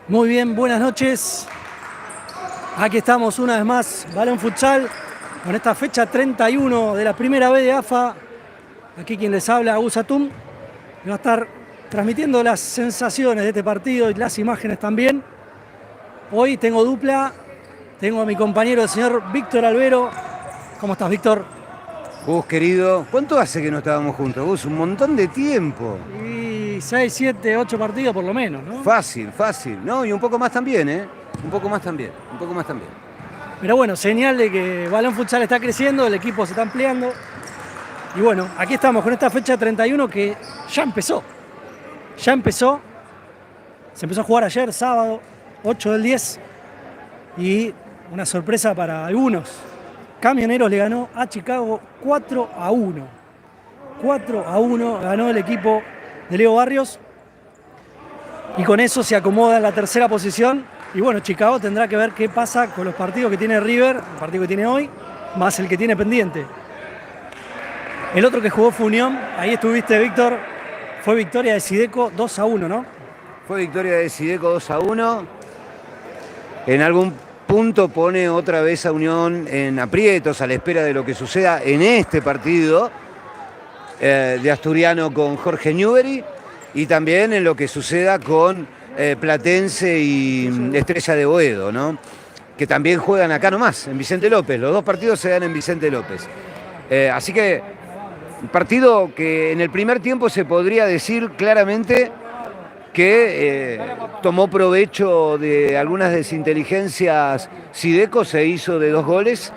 Muy bien, buenas noches. Aquí estamos una vez más, Balón Futsal, con esta fecha 31 de la primera B de AFA. Aquí quien les habla, Agus Atum, que va a estar transmitiendo las sensaciones de este partido y las imágenes también. Hoy tengo dupla, tengo a mi compañero el señor Víctor Albero. ¿Cómo estás, Víctor? Gus, querido, ¿cuánto hace que no estábamos juntos? Gus, un montón de tiempo. Y 6, 7, 8 partidos por lo menos, ¿no? Fácil, fácil. No, y un poco más también, ¿eh? Un poco más también. Pero bueno, señal de que Balón Futsal está creciendo, el equipo se está ampliando. Y bueno, aquí estamos con esta fecha 31 que ya empezó. Se empezó a jugar ayer, sábado, 8 del 10. Y una sorpresa para algunos. Camioneros le ganó a Chicago 4-1. 4-1 ganó el equipo de Leo Barrios. Y con eso se acomoda en la tercera posición. Y bueno, Chicago tendrá que ver qué pasa con los partidos que tiene River, el partido que tiene hoy, más el que tiene pendiente. El otro que jugó fue Unión, ahí estuviste, Víctor, fue victoria de Sideco 2-1, ¿no? Fue victoria de Sideco 2-1. En algún punto pone otra vez a Unión en aprietos a la espera de lo que suceda en este partido de Asturiano con Jorge Newbery y también en lo que suceda con Platense y Estrella de Boedo, ¿no? Que también juegan acá nomás, en Vicente López. Los dos partidos se dan en Vicente López. Así que un partido que en el primer tiempo se podría decir claramente que tomó provecho de algunas desinteligencias Sideco, se hizo de 2 goles.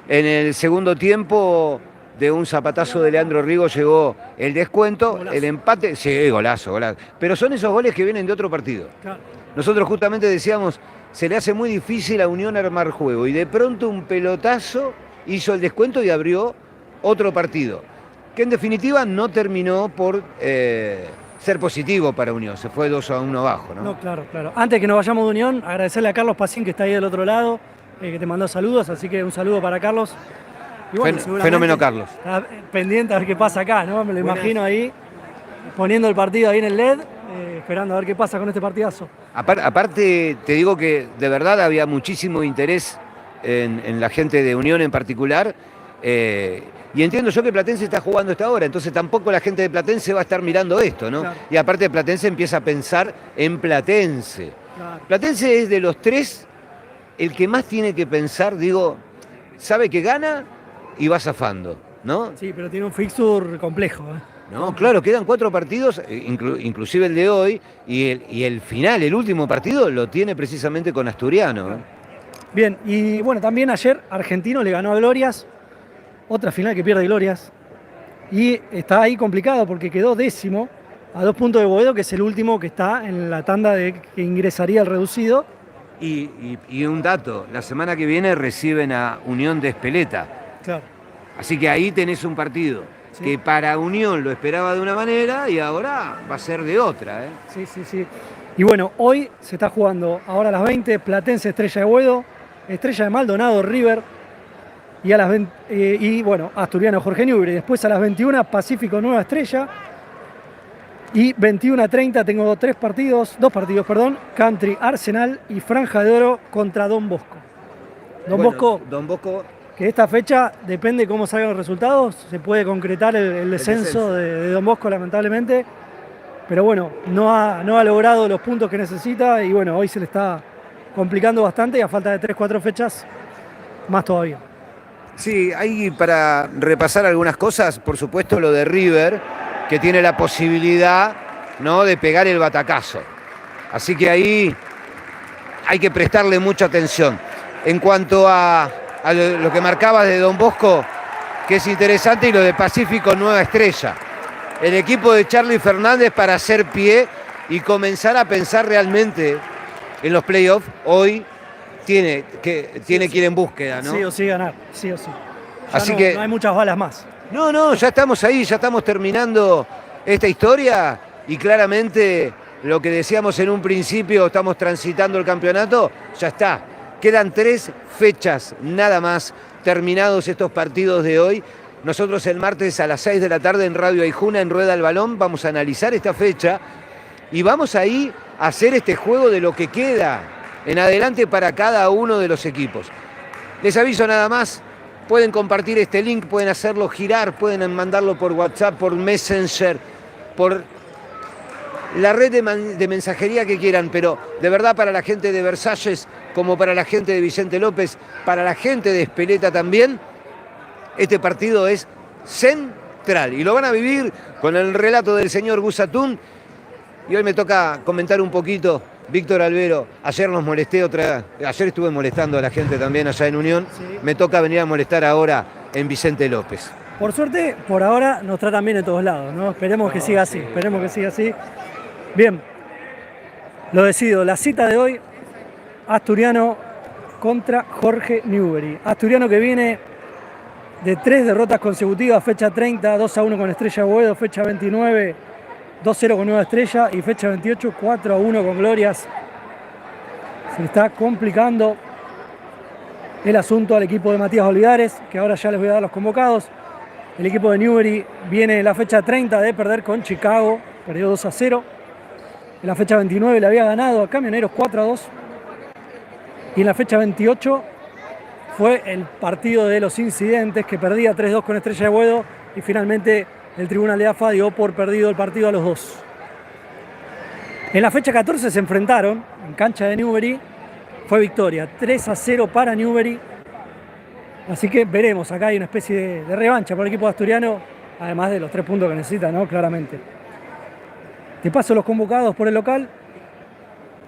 En el segundo tiempo, de un zapatazo de Leandro Rigo, llegó el descuento, golazo. El empate. Sí, golazo. Pero son esos goles que vienen de otro partido. Claro. Nosotros justamente decíamos, se le hace muy difícil a Unión armar juego. Y de pronto un pelotazo hizo el descuento y abrió otro partido. Que en definitiva no terminó por ser positivo para Unión. Se fue 2-1 abajo, ¿no? No, claro. Antes que nos vayamos de Unión, agradecerle a Carlos Pacín, que está ahí del otro lado, que te mandó saludos, así que un saludo para Carlos. Y bueno, fenómeno Carlos. Está pendiente a ver qué pasa acá, ¿no? Me lo imagino ahí, poniendo el partido ahí en el LED, esperando a ver qué pasa con este partidazo. Aparte, te digo que de verdad había muchísimo interés en la gente de Unión en particular. Y entiendo yo que Platense está jugando esta hora, entonces tampoco la gente de Platense va a estar mirando esto, ¿no? Claro. Y aparte Platense empieza a pensar en Platense. Claro. Platense es de los tres el que más tiene que pensar, digo, sabe que gana y va zafando, ¿no? Sí, pero tiene un fixture complejo, ¿eh? No, claro, quedan 4 partidos, inclusive el de hoy, y el final, el último partido, lo tiene precisamente con Asturiano. Claro. Bien, y bueno, también ayer Argentino le ganó a Glorias, otra final que pierde Glorias, y está ahí complicado porque quedó 10º, a 2 puntos de Boedo, que es el último que está en la tanda de que ingresaría el reducido. Y un dato, la semana que viene reciben a Unión de Espeleta. Claro. Así que ahí tenés un partido que para Unión lo esperaba de una manera y ahora va a ser de otra, ¿eh? Sí. Y bueno, hoy se está jugando ahora a las 20, Platense Estrella de Boedo, Estrella de Maldonado River y a las 20, y bueno, Asturiano Jorge Newbery. Después a las 21 Pacífico Nueva Estrella y 21:30 tengo dos partidos, Country Arsenal y Franja de Oro contra Don Bosco. Don Bosco, que esta fecha, depende cómo salgan los resultados, se puede concretar el descenso de Don Bosco, lamentablemente. Pero bueno, no ha logrado los puntos que necesita y bueno, hoy se le está complicando bastante y a falta de 3-4 fechas, más todavía. Sí, hay para repasar algunas cosas, por supuesto lo de River, que tiene la posibilidad, ¿no?, de pegar el batacazo. Así que ahí hay que prestarle mucha atención. En cuanto a lo que marcabas de Don Bosco, que es interesante, y lo de Pacífico Nueva Estrella. El equipo de Charly Fernández para hacer pie y comenzar a pensar realmente en los playoffs, hoy tiene que ir en búsqueda, ¿no? Sí o sí ganar, sí o sí. Así que no hay muchas balas más. No, ya estamos ahí, ya estamos terminando esta historia y claramente lo que decíamos en un principio, estamos transitando el campeonato, ya está. Quedan 3 fechas nada más terminados estos partidos de hoy. Nosotros el martes a las 6 de la tarde en Radio Aijuna, en Rueda el Balón, vamos a analizar esta fecha y vamos ahí hacer este juego de lo que queda en adelante para cada uno de los equipos. Les aviso nada más, pueden compartir este link, pueden hacerlo girar, pueden mandarlo por WhatsApp, por Messenger, por la red de mensajería que quieran, pero de verdad para la gente de Versalles, como para la gente de Vicente López, para la gente de Espeleta también, este partido es central y lo van a vivir con el relato del señor Gus Atún. Y hoy me toca comentar un poquito, Víctor Albero, ayer estuve molestando a la gente también allá en Unión, sí. Me toca venir a molestar ahora en Vicente López. Por suerte, por ahora nos tratan bien en todos lados, ¿no? Esperemos que siga así, esperemos que siga así. Bien, lo decido, la cita de hoy, Asturiano contra Jorge Newbery. Asturiano que viene de 3 derrotas consecutivas, fecha 30, 2-1 con Estrella Boedo, fecha 29, 2-0 con Nueva Estrella y fecha 28, 4-1 con Glorias. Se está complicando el asunto al equipo de Matías Olivares, que ahora ya les voy a dar los convocados. El equipo de Newbery viene en la fecha 30 de perder con Chicago, perdió 2-0. En la fecha 29 le había ganado a Camioneros 4-2. Y en la fecha 28 fue el partido de los incidentes, que perdía 3-2 con Estrella de Boedo y finalmente el tribunal de AFA dio por perdido el partido a los dos. En la fecha 14 se enfrentaron en cancha de Newbery, fue victoria 3-0 para Newbery, así que veremos, acá hay una especie de revancha por el equipo asturiano, además de los 3 puntos que necesita, ¿no? Claramente. Te paso los convocados por el local.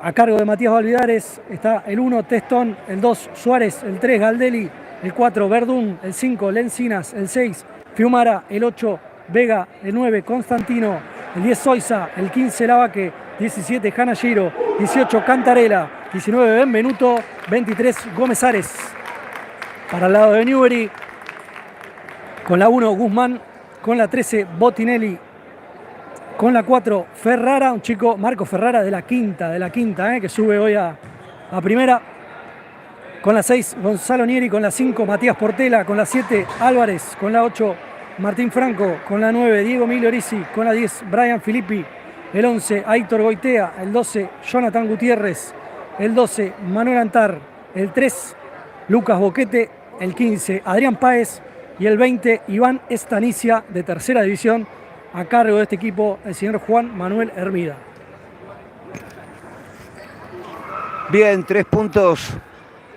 A cargo de Matías Valvidares está el 1, Testón, el 2, Suárez, el 3, Galdelli, el 4, Verdún, el 5, Lencinas, el 6, Fiumara, el 8, Vega, el 9, Constantino, el 10, Soiza, el 15, Lavaque, 17, Hanashiro, 18, Cantarela, 19, Benvenuto, 23, Gómez Ares. Para el lado de Newbery, con la 1, Guzmán, con la 13, Botinelli, con la 4, Ferrara, un chico, Marco Ferrara de la quinta, que sube hoy a primera. Con la 6, Gonzalo Nieri, con la 5, Matías Portela, con la 7, Álvarez, con la 8, Martín Franco, con la 9, Diego Migliorisi, con la 10, Brian Filippi, el 11, Aitor Goitea, el 12, Jonathan Gutiérrez, el 12, Manuel Antar, el 3, Lucas Boquete, el 15, Adrián Páez y el 20, Iván Estanicia, de tercera división, a cargo de este equipo el señor Juan Manuel Hermida. Bien, 3 puntos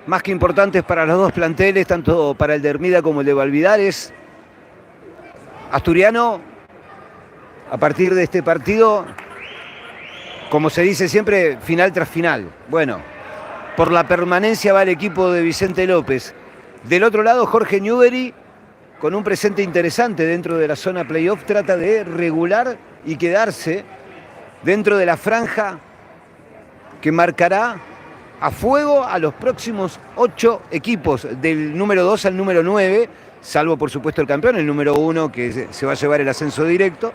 más que importantes para los dos planteles, tanto para el de Hermida como el de Valvidares. Asturiano, a partir de este partido, como se dice siempre, final tras final. Bueno, por la permanencia va el equipo de Vicente López. Del otro lado, Jorge Newbery, con un presente interesante dentro de la zona playoff, trata de regular y quedarse dentro de la franja que marcará a fuego a los próximos 8 equipos, del número 2 al número 9, salvo por supuesto el campeón, el número 1 que se va a llevar el ascenso directo.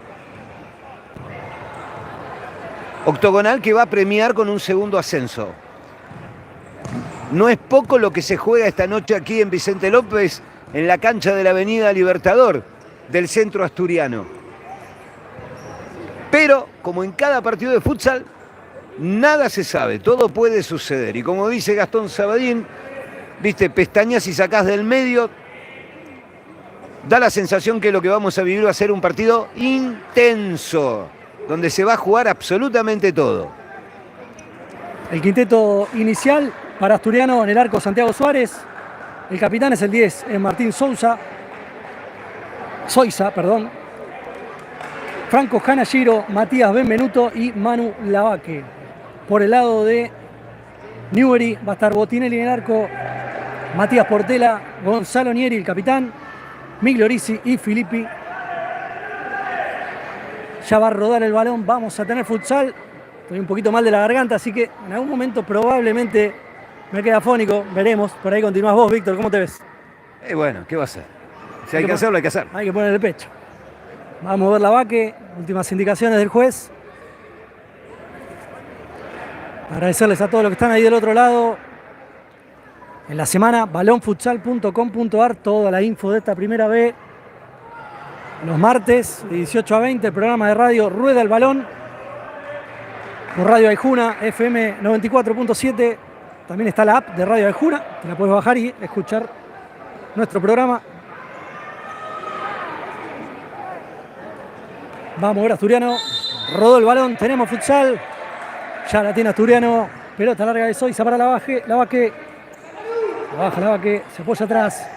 Octogonal que va a premiar con un segundo ascenso. No es poco lo que se juega esta noche aquí en Vicente López, en la cancha de la Avenida Libertador del centro asturiano. Pero, como en cada partido de futsal, nada se sabe, todo puede suceder. Y como dice Gastón Sabadín, viste, pestañas y sacás del medio, da la sensación que lo que vamos a vivir va a ser un partido intenso, donde se va a jugar absolutamente todo. El quinteto inicial para Asturiano: en el arco, Santiago Suárez. El capitán es el 10, es Martín Soiza. Franco Hanashiro, Matías Benvenuto y Manu Lavaque. Por el lado de Newbery va a estar Botinelli en el arco, Matías Portela, Gonzalo Nieri, el capitán, Migliorisi y Filippi. Ya va a rodar el balón, vamos a tener futsal. Estoy un poquito mal de la garganta, así que en algún momento probablemente me queda afónico, veremos. Por ahí continúas vos, Víctor, ¿cómo te ves? Bueno, ¿qué va a hacer? Si hay que hacerlo, hay que hacer. Hay que poner el pecho. Vamos a ver Lavaque, últimas indicaciones del juez. Agradecerles a todos los que están ahí del otro lado. En la semana, balonfutsal.com.ar, toda la info de esta primera B. Los martes, de 18 a 20, el programa de radio Rueda el Balón. por Radio Aijuna, FM 94.7. También está la app de Radio Aijuna, te la puedes bajar y escuchar nuestro programa. Va a mover Asturiano, rodó el balón, tenemos futsal. Ya la tiene Asturiano, pelota larga de Soiza para la Vaque. La Vaque, se apoya atrás.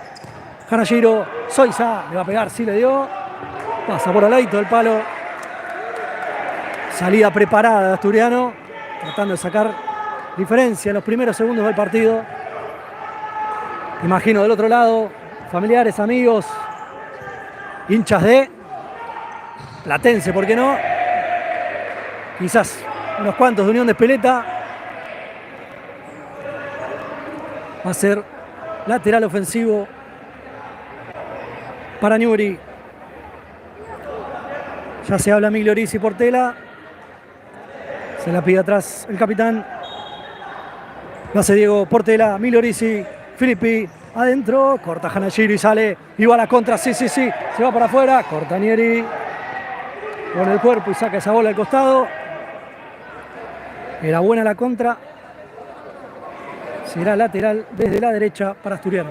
Hanashiro, Soiza, le va a pegar, sí le dio. Pasa por al ladito del palo. Salida preparada de Asturiano, tratando de sacar diferencia en los primeros segundos del partido. Imagino del otro lado, familiares, amigos, hinchas de Platense, ¿por qué no? Quizás unos cuantos de Unión de Espeleta. Va a ser lateral ofensivo para Newbery. Ya se habla Miglioris y Portela. Se la pide atrás el capitán. Lo hace Diego Portela, Miglioris, Filippi adentro. Corta Hanashiro y sale. Y va a la contra. Sí. Se va para afuera. Corta Nieri con el cuerpo y saca esa bola al costado. Era buena la contra. Será lateral desde la derecha para Asturiano.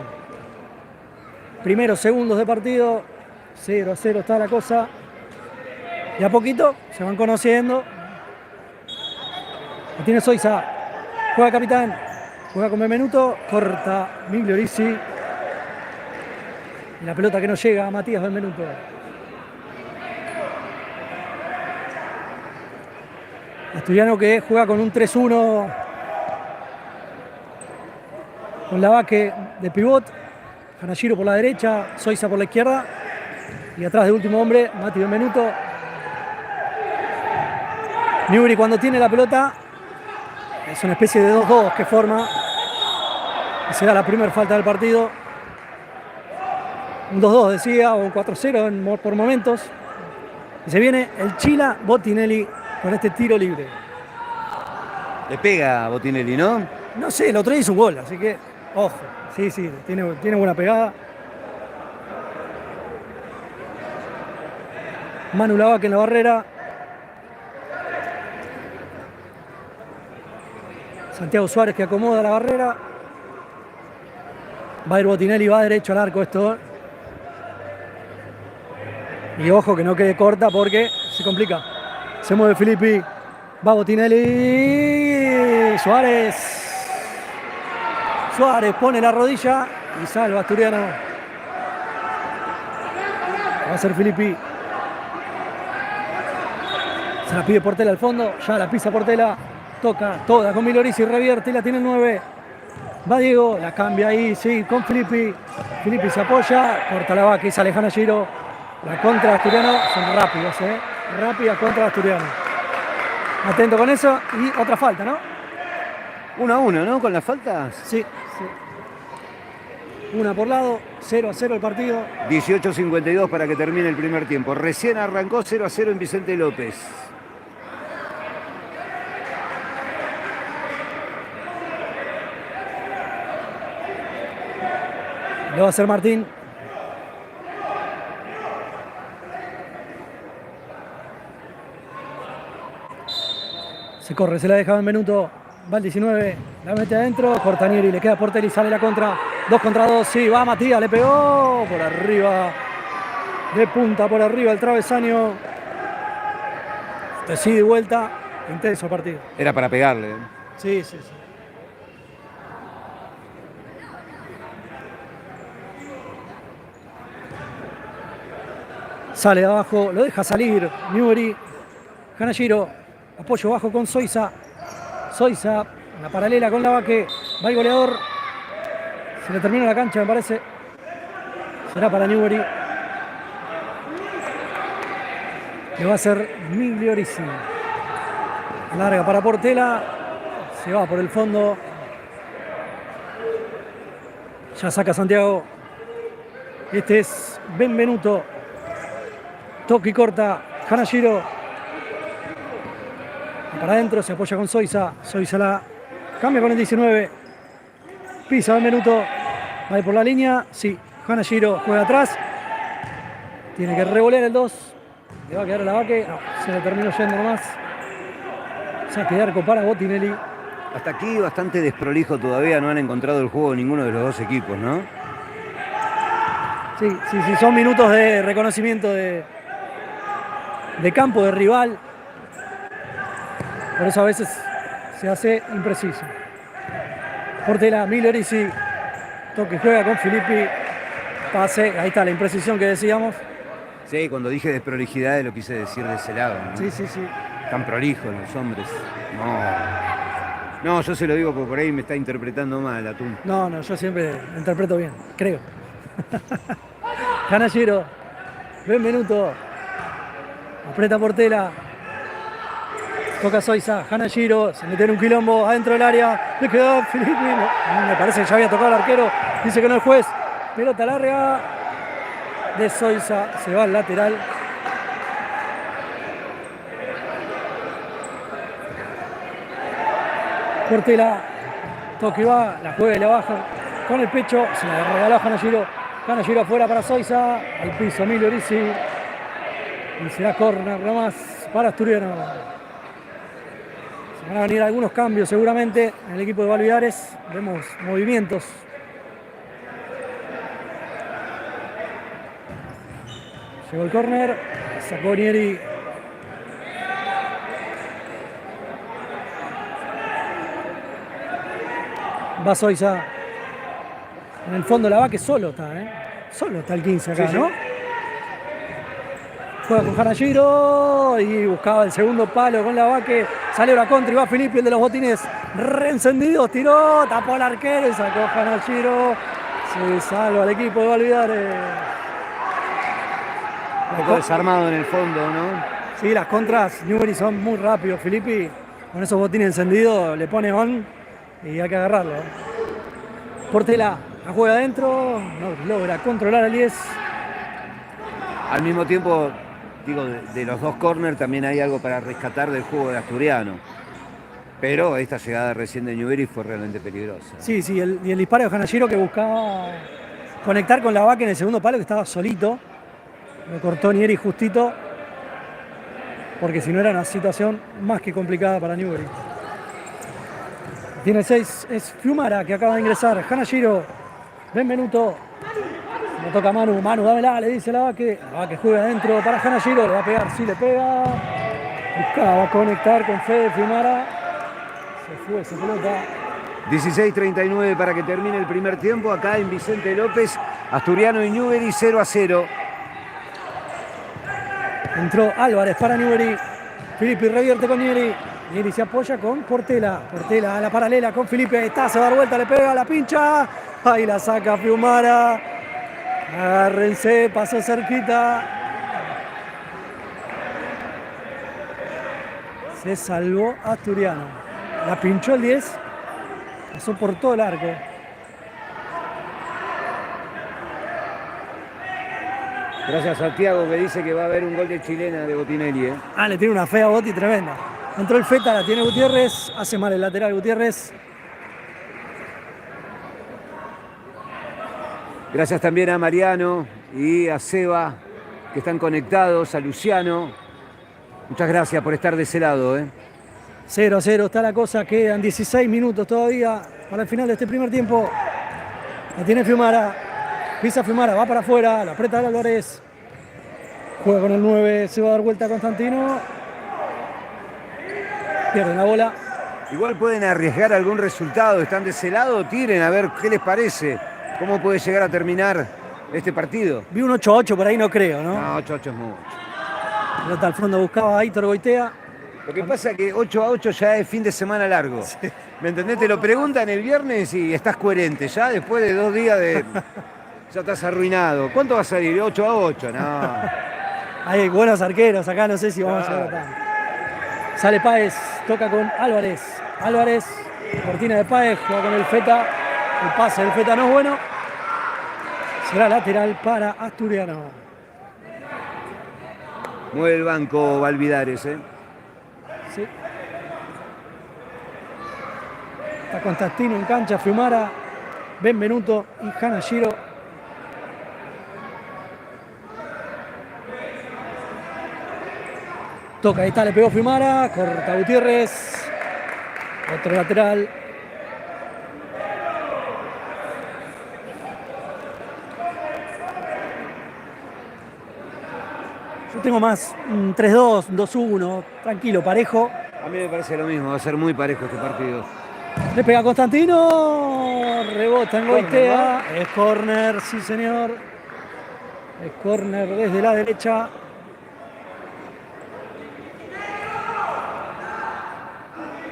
Primeros segundos de partido. 0-0 está la cosa. Y a poquito se van conociendo. Lo tiene Soiza. Juega capitán. Juega con Benvenuto. Corta Migliorisi. Y la pelota que no llega a Matías Benvenuto. Asturiano que juega con un 3-1. Con la Vaque de pivot. Hanashiro por la derecha. Soiza por la izquierda. Y atrás de último hombre, Mati Benvenuto. Newbery cuando tiene la pelota es una especie de 2-2 que forma y se da la primera falta del partido. Un 2-2 decía, o un 4-0 por momentos. Y se viene el Chila Botinelli con este tiro libre. Le pega a Botinelli, ¿no? No sé, el otro día hizo un gol, así que ojo. Sí, tiene buena pegada. Manu Lavaque en la barrera. Santiago Suárez que acomoda la barrera. Va a ir Botinelli, va derecho al arco esto. Y ojo que no quede corta porque se complica. Se mueve Filippi. Va Botinelli. Suárez pone la rodilla y salva Asturiano. Va a ser Filippi. Se la pide Portela al fondo. Ya la pisa Portela. Toca toda con Miglioris y revierte y la tiene el 9. Va Diego, la cambia ahí, sí, con Filippi. Filippi se apoya, corta la Vaca y sale Hanashiro. La contra de Asturiano son rápidas, rápidas contra de Asturiano. Atento con eso y otra falta, ¿no? 1-1, ¿no? Con las faltas. Sí. Una por lado, 0-0 el partido. 18:52 para que termine el primer tiempo. Recién arrancó 0-0 en Vicente López. Lo va a hacer Martín. Se corre, se la deja Benvenuto. Va el 19, la mete adentro. Cortanieri, le queda Portela y sale la contra. 2 contra 2, sí, va Matías, le pegó. Por arriba. De punta, por arriba el travesaño. Decide vuelta. Intenso el partido. Era para pegarle. Sí. Sale de abajo, lo deja salir Newbery. Hanashiro, apoyo bajo con Soiza. Soiza, la paralela con Lavaque. Va el goleador. Se le termina la cancha, me parece. Será para Newbery. Le va a hacer Miglioris. Larga para Portela. Se va por el fondo. Ya saca Santiago. Este es Benvenuto. Toque y corta. Hanashiro. Para adentro, se apoya con Soiza. Soiza la cambia con el 19. Pisa Benvenuto. Va por la línea. Sí. Hanashiro juega atrás. Tiene que revolear el 2. Le va a quedar a la Vaque. No, se le terminó yendo nomás. Saque de arco para Botinelli. Hasta aquí bastante desprolijo todavía, no han encontrado el juego ninguno de los dos equipos, ¿no? Sí, son minutos de reconocimiento de campo, de rival. Por eso a veces se hace impreciso. Portela, Milorisi. Toque, juega con Filippi. Pase, ahí está la imprecisión que decíamos. Sí, cuando dije desprolijidades lo quise decir de ese lado, ¿no? Sí. Tan prolijos los hombres. No, yo se lo digo porque por ahí me está interpretando mal, Atún. No, yo siempre interpreto bien, creo. Canallero, Benvenuto. Aprieta Portela. Toca Zoiza, Canallero, se mete en un quilombo adentro del área. Le quedó Filippi. Me parece que ya había tocado el arquero. Dice que no el juez. Pelota larga de Zoiza. Se va al lateral. Portela, toque va, la juega y la baja con el pecho, se la regaló a Canallero. Canallero afuera para Zoiza, al piso Milorisi. Y será córner nomás para Asturiano. Se van a venir algunos cambios seguramente en el equipo de Valvidares. Vemos movimientos. Llegó el córner, sacó Nieri. Va Zoiza. En el fondo la va que solo está, Solo está el 15 acá, Sí. ¿no? Juega con Canallero y buscaba el segundo palo con la vaque. Salió la contra y va Filippi, el de los botines reencendidos. Tiró, tapó al arquero y sacó Canallero. Se salva el equipo de Valvidares. Un poco desarmado en el fondo, ¿no? Sí, las contras Newbery son muy rápidos. Filippi con esos botines encendidos le pone on y hay que agarrarlo. Portela la juega adentro, no logra controlar al 10. Al mismo tiempo, digo, de los dos corners también hay algo para rescatar del juego de Asturiano. Pero esta llegada recién de Newbery fue realmente peligrosa. Sí, y el disparo de Canallero que buscaba conectar con la vaca en el segundo palo, que estaba solito. Lo cortó Nieri justito, porque si no era una situación más que complicada para Newbery. Tiene 6, es Fiumara que acaba de ingresar. Canallero, Benvenuto. Le toca a Manu, dámela, le dice la vaque juega adentro para Canallero, le va a pegar, sí le pega. Buscaba conectar con Fede Fiumara. Se fue esa pelota. 16:39 para que termine el primer tiempo. Acá en Vicente López, Asturiano y Newbery 0-0. Entró Álvarez para Newbery. Filippi revierte con Nieri. Nieri se apoya con Portela. Portela a la paralela con Filippi. Ahí está, se va a dar vuelta, le pega, la pincha. Ahí la saca Fiumara. Agárrense, pasó cerquita. Se salvó Asturiano. La pinchó el 10. Pasó por todo el arco. Gracias a Santiago que dice que va a haber un gol de chilena de Botinelli. Le tiene una fea a Boti tremenda. Entró el Feta, la tiene Gutiérrez. Hace mal el lateral Gutiérrez. Gracias también a Mariano y a Seba que están conectados, a Luciano. Muchas gracias por estar de ese lado. 0-0 está la cosa, quedan 16 minutos todavía para el final de este primer tiempo. La tiene Fiumara, pisa Fiumara, va para afuera, la aprieta Álvarez. Juega con el 9, se va a dar vuelta Constantino. Pierden la bola. Igual pueden arriesgar algún resultado, están de ese lado, tiren a ver qué les parece. ¿Cómo puede llegar a terminar este partido? Vi un 8-8 por ahí, no creo, ¿no? No, 8-8 es mucho. Pelota al fondo buscaba a Héctor Goitea. Lo que pasa es que 8-8 ya es fin de semana largo. Sí. ¿Me entendés? Te lo preguntan el viernes y estás coherente. Ya después de 2 días ya estás arruinado. ¿Cuánto va a salir? 8-8, no. Hay buenos arqueros acá, no sé si vamos a llegar acá. Sale Páez, toca con Álvarez. Álvarez, cortina de Páez, juega con el Feta. El pase del Feta no es bueno. Será lateral para Asturiano. Mueve el banco Valvidares, Sí. Está Constantino en cancha, Fiumara, Benvenuto y Canallero. Toca, ahí está, le pegó Fiumara, corta Gutiérrez. Otro lateral. Yo tengo más 3-2, 2-1, tranquilo, parejo. A mí me parece lo mismo, va a ser muy parejo este partido. Le pega Constantino, rebota en Goitea, es córner, sí señor. Es córner desde la derecha.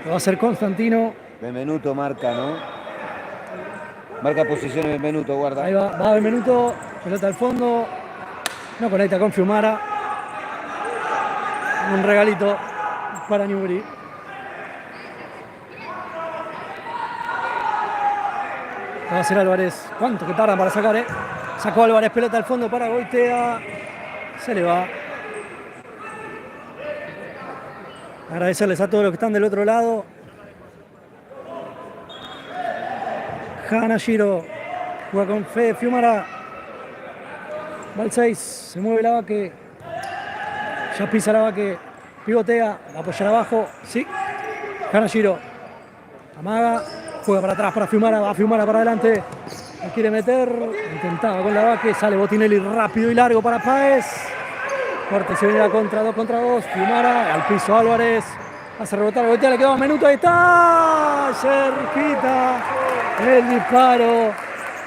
Lo va a hacer Constantino. Benvenuto marca, ¿no? Marca posición de Benvenuto, guarda. Ahí va Benvenuto, pelota al fondo. No conecta con Fiumara. Un regalito para Newbery. Va a hacer Álvarez. ¿Cuánto que tardan para sacar, Sacó Álvarez, pelota al fondo para Goitea. Se le va. Agradecerles a todos los que están del otro lado. Hanashiro juega con Fede Fiumara. Va al 6. Se mueve la Vaque. Ya pisa la Vaque. Pivotea. Va a apoyar abajo. Sí. Hanashiro. Amaga. Juega para atrás para Fiumara. Va Fiumara para adelante. La quiere meter. Intentaba con la Vaque. Sale Botinelli rápido y largo para Páez. Fuerte se viene la contra 2 contra 2. Fiumara. Al piso Álvarez. Hace rebotar. Goitea, le queda un minuto. Ahí está. Cerquita. El disparo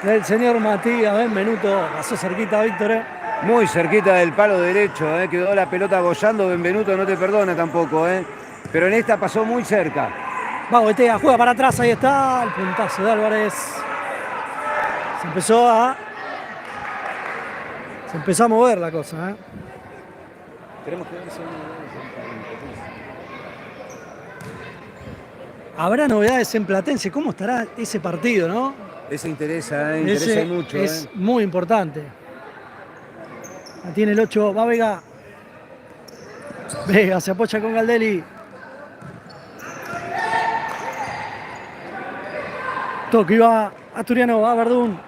del señor Matías Benvenuto. Pasó cerquita, Víctor. Muy cerquita del palo derecho. Quedó la pelota bollando. Benvenuto no te perdona tampoco. Pero en esta pasó muy cerca. Va Goitea, juega para atrás. Ahí está. El puntazo de Álvarez. Se empezó a mover la cosa. Tenemos que ver si habrá novedades en Platense. ¿Cómo estará ese partido, no? Ese interesa, interesa mucho. Es muy importante. La tiene el 8, va Vega. Vega se apoya con Galdelli. Toque va Asturiano, va Verdún.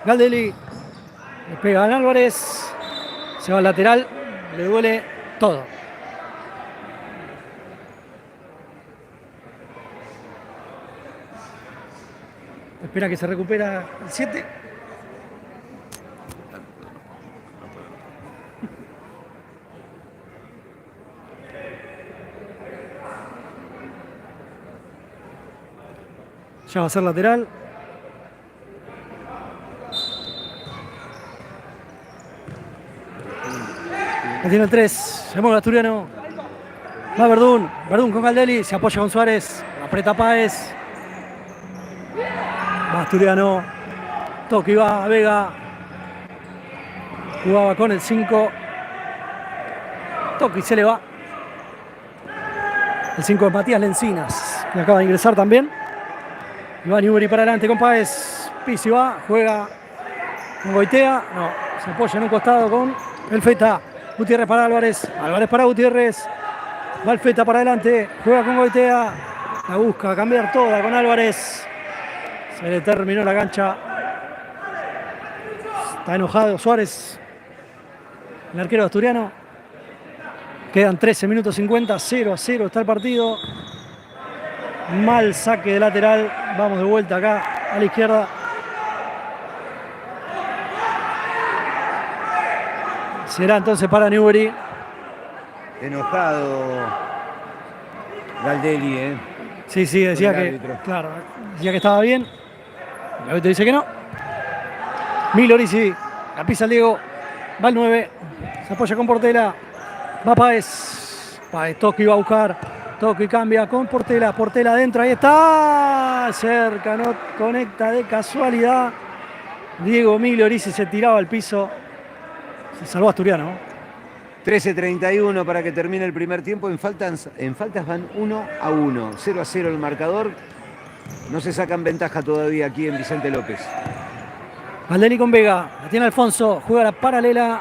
Galdelli. Le pega a Álvarez. Se va al lateral. Le duele todo. Espera que se recupera el 7. Ya va a ser lateral. La tiene el 3. Se mueve Asturiano. Va Verdún. Verdún con Galdelli. Se apoya con Suárez. Aprieta Páez. Va Asturiano. Toque va Vega. Jugaba con el 5. Toque y se le va. El 5 de Matías Lencinas, que acaba de ingresar también. Y va Newbery para adelante con Páez. Pisi va, juega con Goitea. No, se apoya en un costado con el Feta. Gutiérrez para Álvarez. Álvarez para Gutiérrez. Va el Feta para adelante. Juega con Goitea. La busca cambiar toda con Álvarez. Se le terminó la cancha. Está enojado Suárez. El arquero asturiano. Quedan 13 minutos 50. 0-0 está el partido. Mal saque de lateral. Vamos de vuelta acá a la izquierda. Será entonces para Newbery. Enojado Galdelli, Sí, decía que, claro, decía que estaba bien. El árbitro dice que no. Milorisi, la pisa el Diego. Va el 9. Se apoya con Portela. Va Páez. Páez, Toque iba a buscar. Toque y cambia con Portela. Portela adentro. Ahí está. Cerca, no conecta de casualidad. Diego Milorisi se tiraba al piso. Se salvó Asturiano. 13:31 para que termine el primer tiempo. En faltas van 1-1. 0-0 el marcador. No se sacan ventaja todavía aquí en Vicente López. Galdelli con Vega. La tiene Alfonso. Juega la paralela.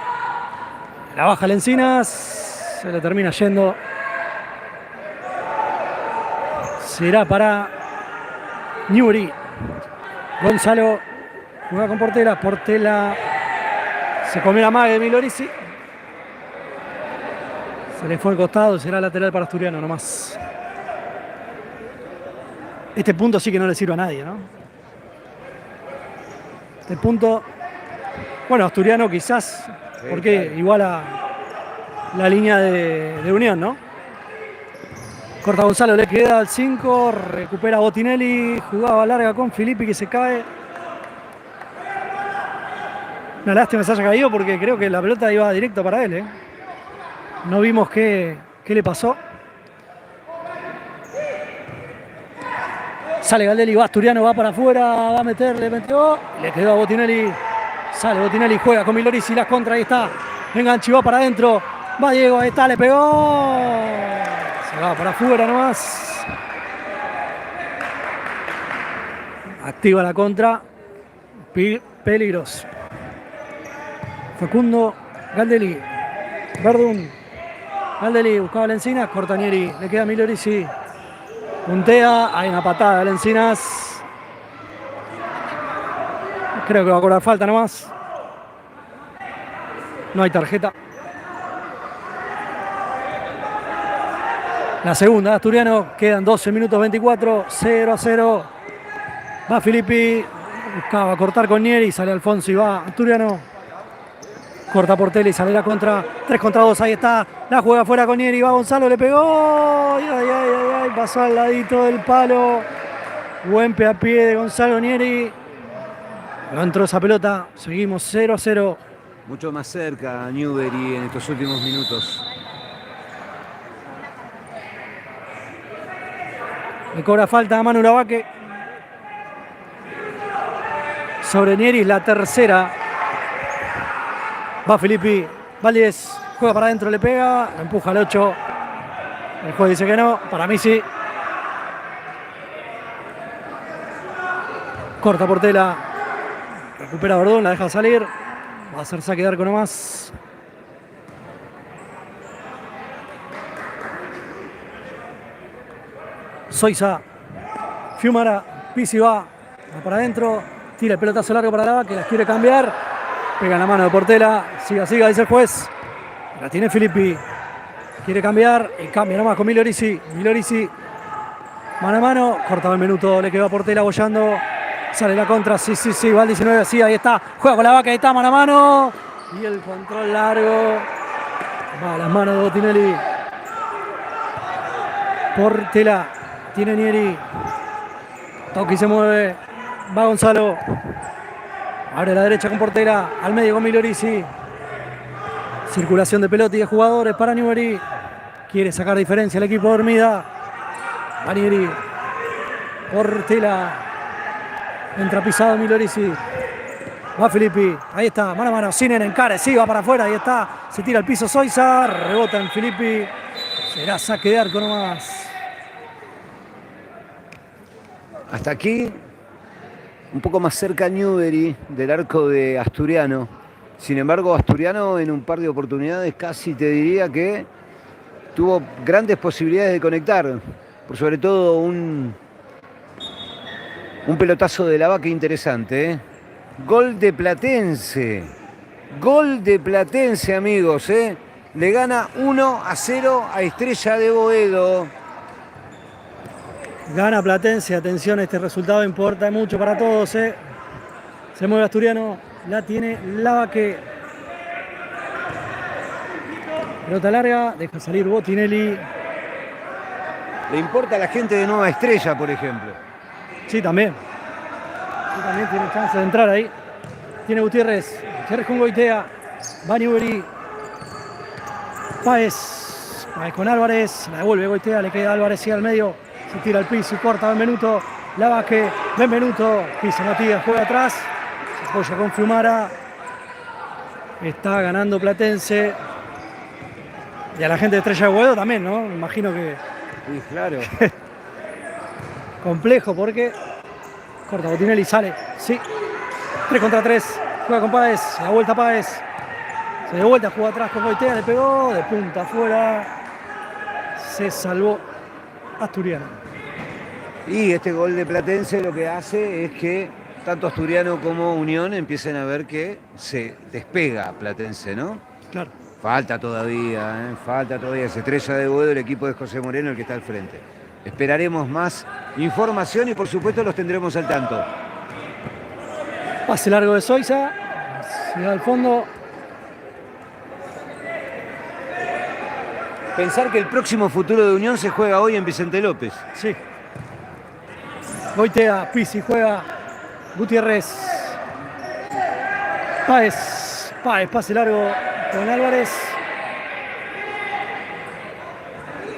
La baja Lencinas. Se le termina yendo. Será para Newbery. Gonzalo juega con Portela. Portela se comió la mague de Milorisi. Se le fue al costado. Será lateral para Asturiano nomás. Este punto sí que no le sirve a nadie, ¿no? Este punto, bueno, Asturiano quizás, Sí, porque claro. igual a la línea de Unión, ¿no? Corta Gonzalo, le queda al 5, recupera Botinelli, jugaba larga con Filippi que se cae. Una lástima se haya caído porque creo que la pelota iba directo para él, ¿eh? No vimos qué le pasó. Sale Galdelli, va Asturiano, va para afuera, va a meterle, metió, le quedó a Botinelli. Sale Botinelli, juega con Miloris y las contra, ahí está. Enganche, va para adentro. Va Diego, ahí está, le pegó. Se va para afuera nomás. Activa la contra. Peligroso. Facundo, Galdelli. Verdún. Galdelli buscaba a Lencinas, Cortanieri. Le queda a Milorisi. Puntea, hay una patada de Lencinas. Creo que va a cobrar falta nomás. No hay tarjeta. La segunda, Asturiano, quedan 12 minutos 24, 0-0. Va Filippi, buscaba cortar con Nieri, sale Alfonso y va Asturiano. Corta Portelli, sale la contra, 3 contra 2, ahí está. La juega fuera con Nieri, va Gonzalo, le pegó. Ay, ay, ay, ay, pasó al ladito del palo. Buen pie a pie de Gonzalo Nieri. No entró esa pelota, seguimos 0-0. Mucho más cerca Newbery en estos últimos minutos. Le cobra falta a Manu Lavaque. Sobre Nieri, la tercera. Va Filippi. Valdés juega para adentro, le pega. Lo empuja al 8. El juez dice que no. Para mí sí. Corta Portela. Recupera Verdón, la deja salir. Va a hacer saque de arco nomás. Soiza. Fiumara. Pisi va para adentro. Tira el pelotazo largo para Lava que las quiere cambiar. Pega en la mano de Portela. Siga, siga, dice el juez. La tiene Filippi. Quiere cambiar. Y cambia nomás con Milorisi. Milorisi. Mano a mano. Cortaba el minuto. Le quedó a Portela bollando. Sale la contra. Sí, sí, sí. Va al 19. Sí, ahí está. Juega con la vaca. Ahí está. Mano a mano. Y el control largo. Va a las manos de Botinelli. Portela. Tiene Nieri. Toque y se mueve. Va Gonzalo. Abre la derecha con Portela. Al medio con Milorisi. Circulación de pelota y de jugadores para Newbery. Quiere sacar diferencia el equipo de Hermida. Nieri. Portela. Entra pisado Milorisi. Va Filippi. Ahí está. Mano a mano. Sinen encare. Sí, va para afuera. Ahí está. Se tira al piso Soiza. Rebota en Filippi. Será saque de arco nomás. Hasta aquí, un poco más cerca Newbery del arco de Asturiano. Sin embargo, Asturiano en un par de oportunidades casi te diría que tuvo grandes posibilidades de conectar. Por sobre todo un pelotazo de Lavaque interesante, ¿eh? Gol de Platense. Gol de Platense, amigos, ¿eh? Le gana 1-0 a Estrella de Boedo. Gana Platense, atención, este resultado importa mucho para todos, ¿eh? Se mueve Asturiano, la tiene Lavaque. Pelota larga, deja salir Botinelli. Le importa a la gente de Nueva Estrella, por ejemplo. Sí, también. Sí, también tiene chance de entrar ahí. Tiene Gutiérrez. Gutiérrez con Goitea. Va Newbery. Páez. Páez con Álvarez. La devuelve Goitea, le queda Álvarez y al medio. Se tira al piso y corta Benvenuto. Lavaque. Benvenuto. Pisa Matías, juega atrás. Se apoya con Fiumara. Está ganando Platense. Y a la gente de Estrella de Boedo también, ¿no? Me imagino que Sí, claro. complejo porque corta Botinelli, sale. Sí. 3 contra 3. Juega con Páez. La vuelta Páez. Se de vuelta, juega atrás con Goitea. Le pegó. De punta afuera. Se salvó Asturiano. Y este gol de Platense lo que hace es que tanto Asturiano como Unión empiecen a ver que se despega Platense, ¿no? Claro. Falta todavía, ¿eh? Falta todavía. Es Estrella de Boedo, el equipo de José Moreno, el que está al frente. Esperaremos más información y por supuesto los tendremos al tanto. Pase largo de Soiza. Se va al fondo. Pensar que el próximo futuro de Unión se juega hoy en Vicente López. Sí. Goitea, Pizzi juega. Gutiérrez. Páez, pase largo con Álvarez.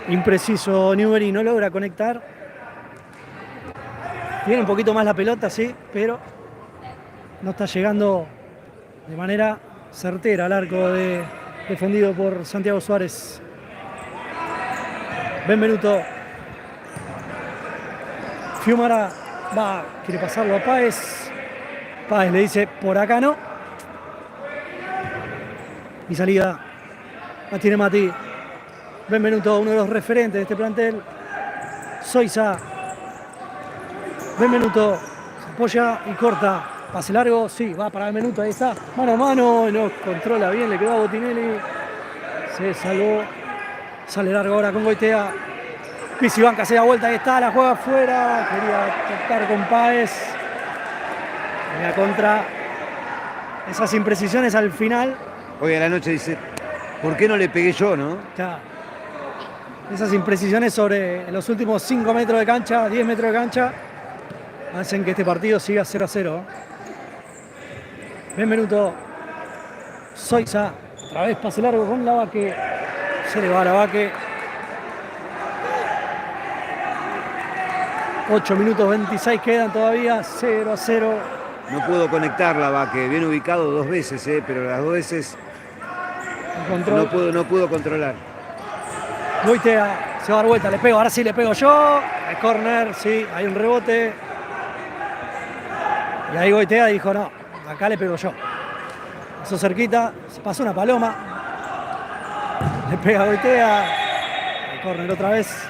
Impreciso Newbery, no logra conectar. Tiene un poquito más la pelota, sí, pero no está llegando de manera certera al arco defendido por Santiago Suárez. Benvenuto. Fiumara quiere pasarlo a Páez. Páez le dice, por acá no. Y salida. La tiene Mati. Benvenuto, uno de los referentes de este plantel. Soiza. Benvenuto. Se apoya y corta. Pase largo, sí, va para Benvenuto, ahí está. Mano a mano, no controla bien, le quedó a Botinelli. Se salvó. Sale largo ahora con Goitea. Pizzi banca, se da vuelta, ahí está, la juega afuera. Quería tocar con Páez. En la contra. Esas imprecisiones al final. Hoy a la noche dice, ¿por qué no le pegué yo, no? Ya. Esas imprecisiones sobre los últimos 5 metros de cancha, 10 metros de cancha, hacen que este partido siga 0-0. Benvenuto. Soiza. Otra vez pase largo con Lavaque. Se le va a Lavaque. 8 minutos 26 quedan todavía. 0-0. No pudo conectar Lavaque. Bien ubicado 2 veces, pero las 2 veces no pudo controlar. Goitea se va a dar vuelta, le pego, ahora sí le pego yo. El córner, sí, hay un rebote. Y ahí Goitea dijo, no, acá le pego yo. Pasó cerquita, se pasó una paloma. Le pega a Goitea. El córner otra vez.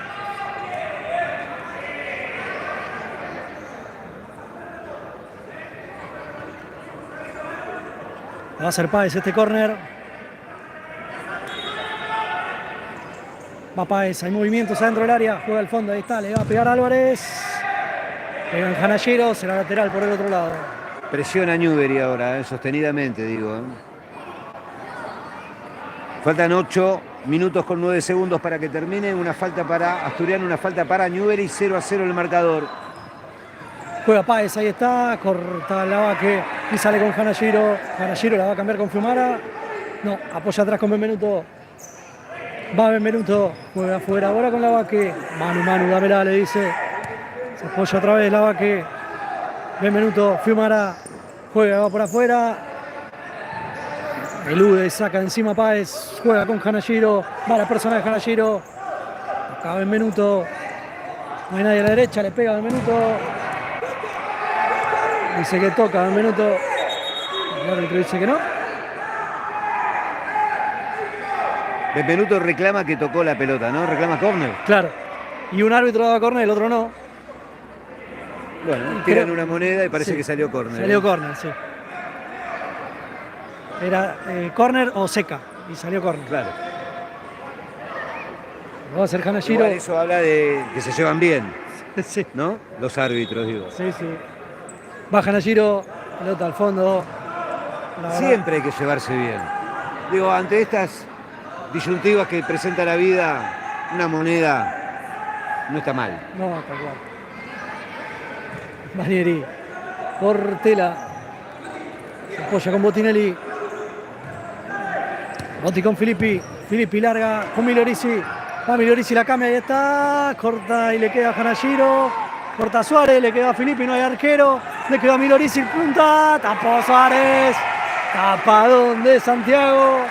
Va a hacer Páez este córner. Va Páez, hay movimientos adentro del área. Juega al fondo, ahí está, le va a pegar Álvarez. Pega en Janallero, será lateral por el otro lado. Presiona Newbery ahora, sostenidamente, digo. Faltan 8 minutos con 9 segundos para que termine. Una falta para Asturiano, una falta para Newbery. 0-0 el marcador. Juega Páez, ahí está, corta Lavaque y sale con Janallero. Janallero la va a cambiar con Fiumara. No, apoya atrás con Benvenuto. Va Benvenuto, juega afuera ahora con Lavaque. Manu, dámela, le dice. Se apoya otra vez Lavaque. Benvenuto, Fiumara. Juega, va por afuera. Elude, saca encima Páez. Juega con Janallero. Va la persona de Janallero. Acá Benvenuto. No hay nadie a la derecha, le pega Benvenuto. Dice que toca Benvenuto. El árbitro dice que no. Benvenuto reclama que tocó la pelota, ¿no? Reclama córner. Claro. Y un árbitro daba córner, el otro no. Bueno, tiran una moneda y parece que salió córner. Salió córner, sí. Era córner o seca. Y salió córner. Claro. Lo va a hacer Janallero. Igual eso habla de que se llevan bien, Sí. ¿no? Los árbitros, digo. Sí. Va Janallero, pelota al fondo. Siempre hay que llevarse bien. Digo, ante estas disyuntivas que presenta la vida, una moneda no está mal. No, tal cual. Manieri. Portela. Se apoya con Botinelli. Botti con Filippi. Filippi larga con Milorisi. Va Milorisi, la cambia, ahí está. Corta y le queda a Janallero. Corta a Suárez, le queda a Filippi, no hay arquero. Le queda a Milorisi, punta. Tapó Suárez. Tapadón de Santiago.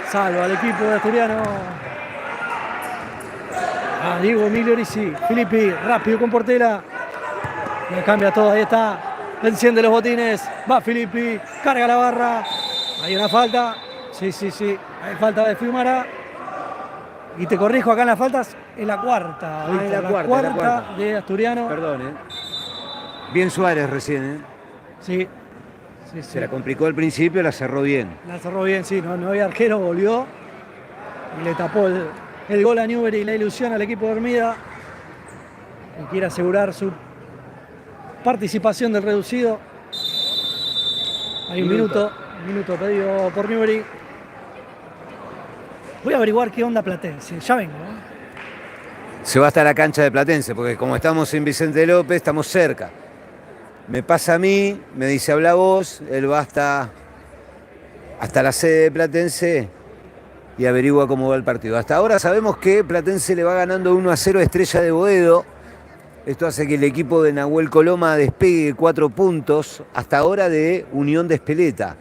Salva al equipo de Asturiano. Diego Milorisi. Filippi, rápido con Portela. Le cambia todo, ahí está. Le enciende los botines. Va Filippi, carga la barra. Hay una falta. Sí. Hay falta de Fiumara. Y te corrijo, acá en las faltas, es la cuarta. La cuarta de Asturiano. Perdón, Bien Suárez recién, Sí. Se la complicó al principio, la cerró bien. La cerró bien, sí. No había arquero, volvió. Y le tapó el gol a Newbery y la ilusión al equipo de Hermida. que quiere asegurar su participación del reducido. Hay un minuto pedido por Newbery. Voy a averiguar qué onda Platense, ya vengo. Se va hasta la cancha de Platense, porque como estamos en Vicente López, estamos cerca. Me pasa a mí, me dice habla vos, él va hasta la sede de Platense y averigua cómo va el partido. Hasta ahora sabemos que Platense le va ganando 1-0 a Estrella de Boedo. Esto hace que el equipo de Nahuel Coloma despegue 4 puntos, hasta ahora de Unión de Espeleta.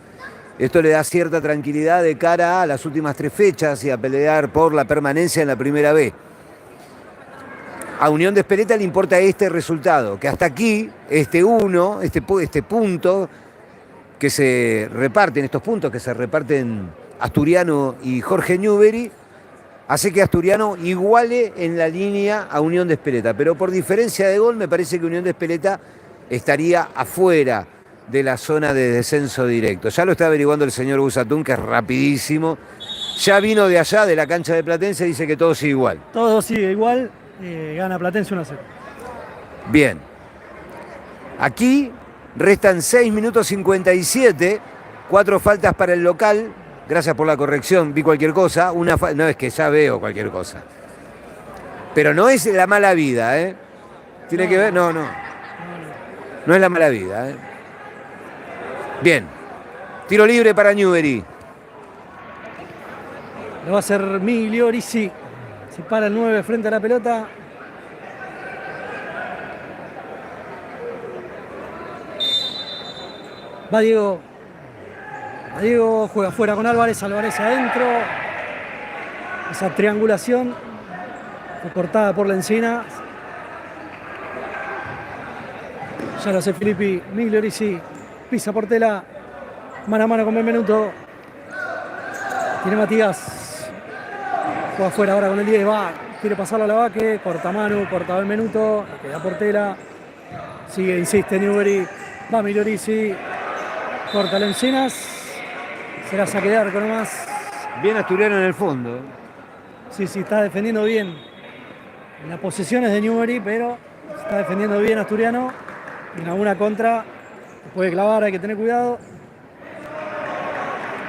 Esto le da cierta tranquilidad de cara a las últimas 3 fechas y a pelear por la permanencia en la primera B. A Unión de Espeleta le importa este resultado, que hasta aquí, este punto que se reparten, estos puntos que se reparten Asturiano y Jorge Newbery, hace que Asturiano iguale en la línea a Unión de Espeleta. Pero por diferencia de gol me parece que Unión de Espeleta estaría afuera de la zona de descenso directo. Ya lo está averiguando el señor Busatún, que es rapidísimo. Ya vino de allá, de la cancha de Platense, dice que todo sigue igual. Todo sigue igual, gana Platense 1-0. Bien. Aquí restan 6 minutos 57, 4 faltas para el local. Gracias por la corrección, vi cualquier cosa. No, es que ya veo cualquier cosa. Pero no es la mala vida, ¿eh? ¿Tiene que ver? No es la mala vida, ¿eh? Bien. Tiro libre para Newbery. Lo va a hacer Migliorisi. Se para el 9 frente a la pelota. Va Diego. Diego juega fuera con Álvarez adentro. Esa triangulación fue cortada por la encina. Ya lo hace Filippi. Migliorisi pisa Portela. Mano a mano con Benvenuto. Tiene Matías. Juega fuera ahora con el 10. Quiere pasarlo a la Vaque. Corta Manu, corta Benvenuto. Queda Portela. Sigue, insiste Newbery. Va Migliorisi. Corta la Encinas. Será saque de arco nomás. Bien Asturiano en el fondo. Sí, está defendiendo bien. En las posesiones de Newbery, pero está defendiendo bien Asturiano. En alguna contra puede clavar, hay que tener cuidado.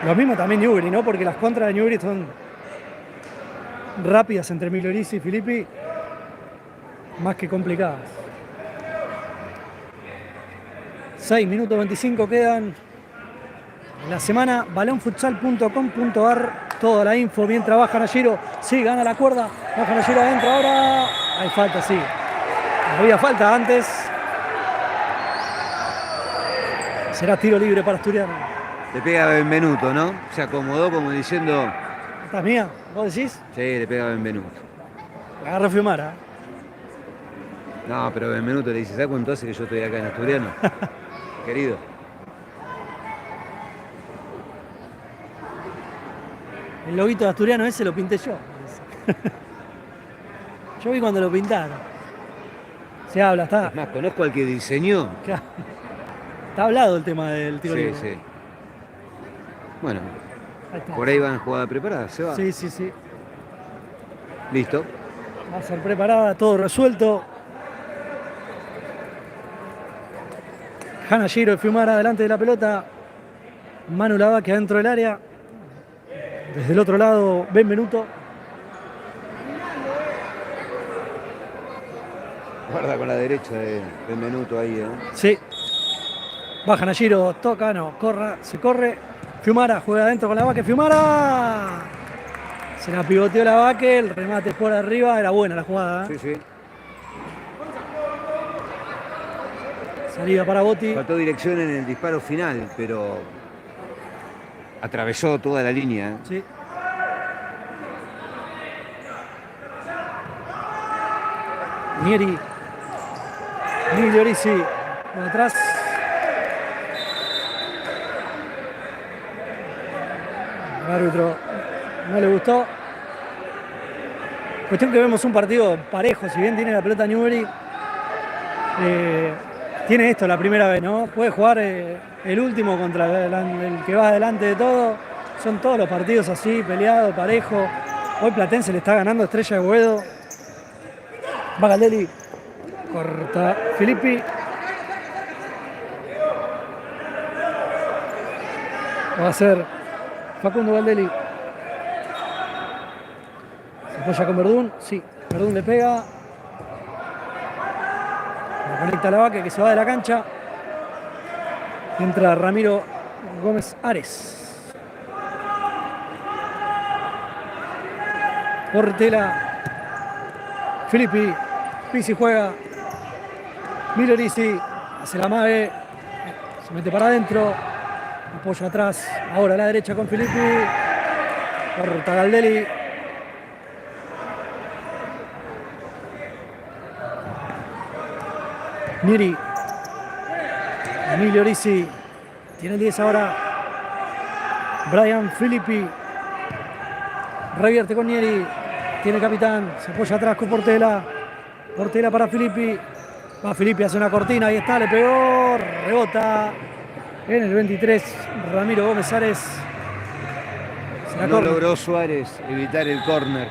Lo mismo también Newbery, ¿no? Porque las contras de Newbery son rápidas entre Migliorisi y Filippi, más que complicadas. 6 minutos 25 quedan. En la semana, balonfutsal.com.ar, toda la info mientras baja Nayiro. Sí, gana la cuerda. Baja Nayiro adentro ahora. Hay falta, sí. Había falta antes. Será tiro libre para Asturiano. Le pega a Benvenuto, ¿no? Se acomodó como diciendo... ¿Esta es mía? ¿Vos decís? Sí, le pega a Benvenuto. La agarra Fiumara. No, pero Benvenuto le dice, ¿sabes cuánto hace que yo estoy acá en Asturiano? Querido. El loguito de Asturiano ese lo pinté yo. Yo vi cuando lo pintaron. Se habla, está. Es más, conozco al que diseñó. Está hablado el tema del tiro libre. Sí. Bueno, por ahí van jugada preparada, se va. Sí. Listo. Va a ser preparada, todo resuelto. Hanna Giro y Fiumara delante de la pelota. Manu Lavaque adentro del área. Desde el otro lado, Benvenuto. Guarda con la derecha de Benvenuto ahí, ¿eh? Sí. Baja Nayiro, toca, no, se corre. Fiumara juega adentro con Lavaque. Fiumara. Se la pivoteó Lavaque, el remate por arriba. Era buena la jugada, ¿eh? Sí. Salida para Botti. Faltó dirección en el disparo final, pero atravesó toda la línea. Sí. Nieri. Migliorisi. Por atrás. El árbitro no le gustó. Cuestión que vemos un partido parejo. Si bien tiene la pelota Newbery, tiene esto la primera vez, ¿no? Puede jugar el último contra el que va adelante de todo. Son todos los partidos así, peleados, parejo. Hoy Platense le está ganando a Estrella de Boedo. Va Galdelli. Corta Filippi. Va a ser Facundo Baldelli. Se apoya con Verdún. Sí, Verdún le pega. La conecta a la vaca que se va de la cancha. Entra Ramiro Gómez Ares. Portela. Filippi. Pizzi juega. Milorisi. Hace la mague. Se mete para adentro. Apoyo atrás. Ahora a la derecha con Filippi. Corta Galdelli. Neri. Emilio Risi. Tiene el 10 ahora. Brian Filippi. Revierte con Nieri. Tiene capitán. Se apoya atrás con Portela. Portela para Filippi. Va Filippi, hace una cortina. Ahí está, le pegó. Rebota. En el 23, Ramiro Gómez Ares. No logró Suárez evitar el córner.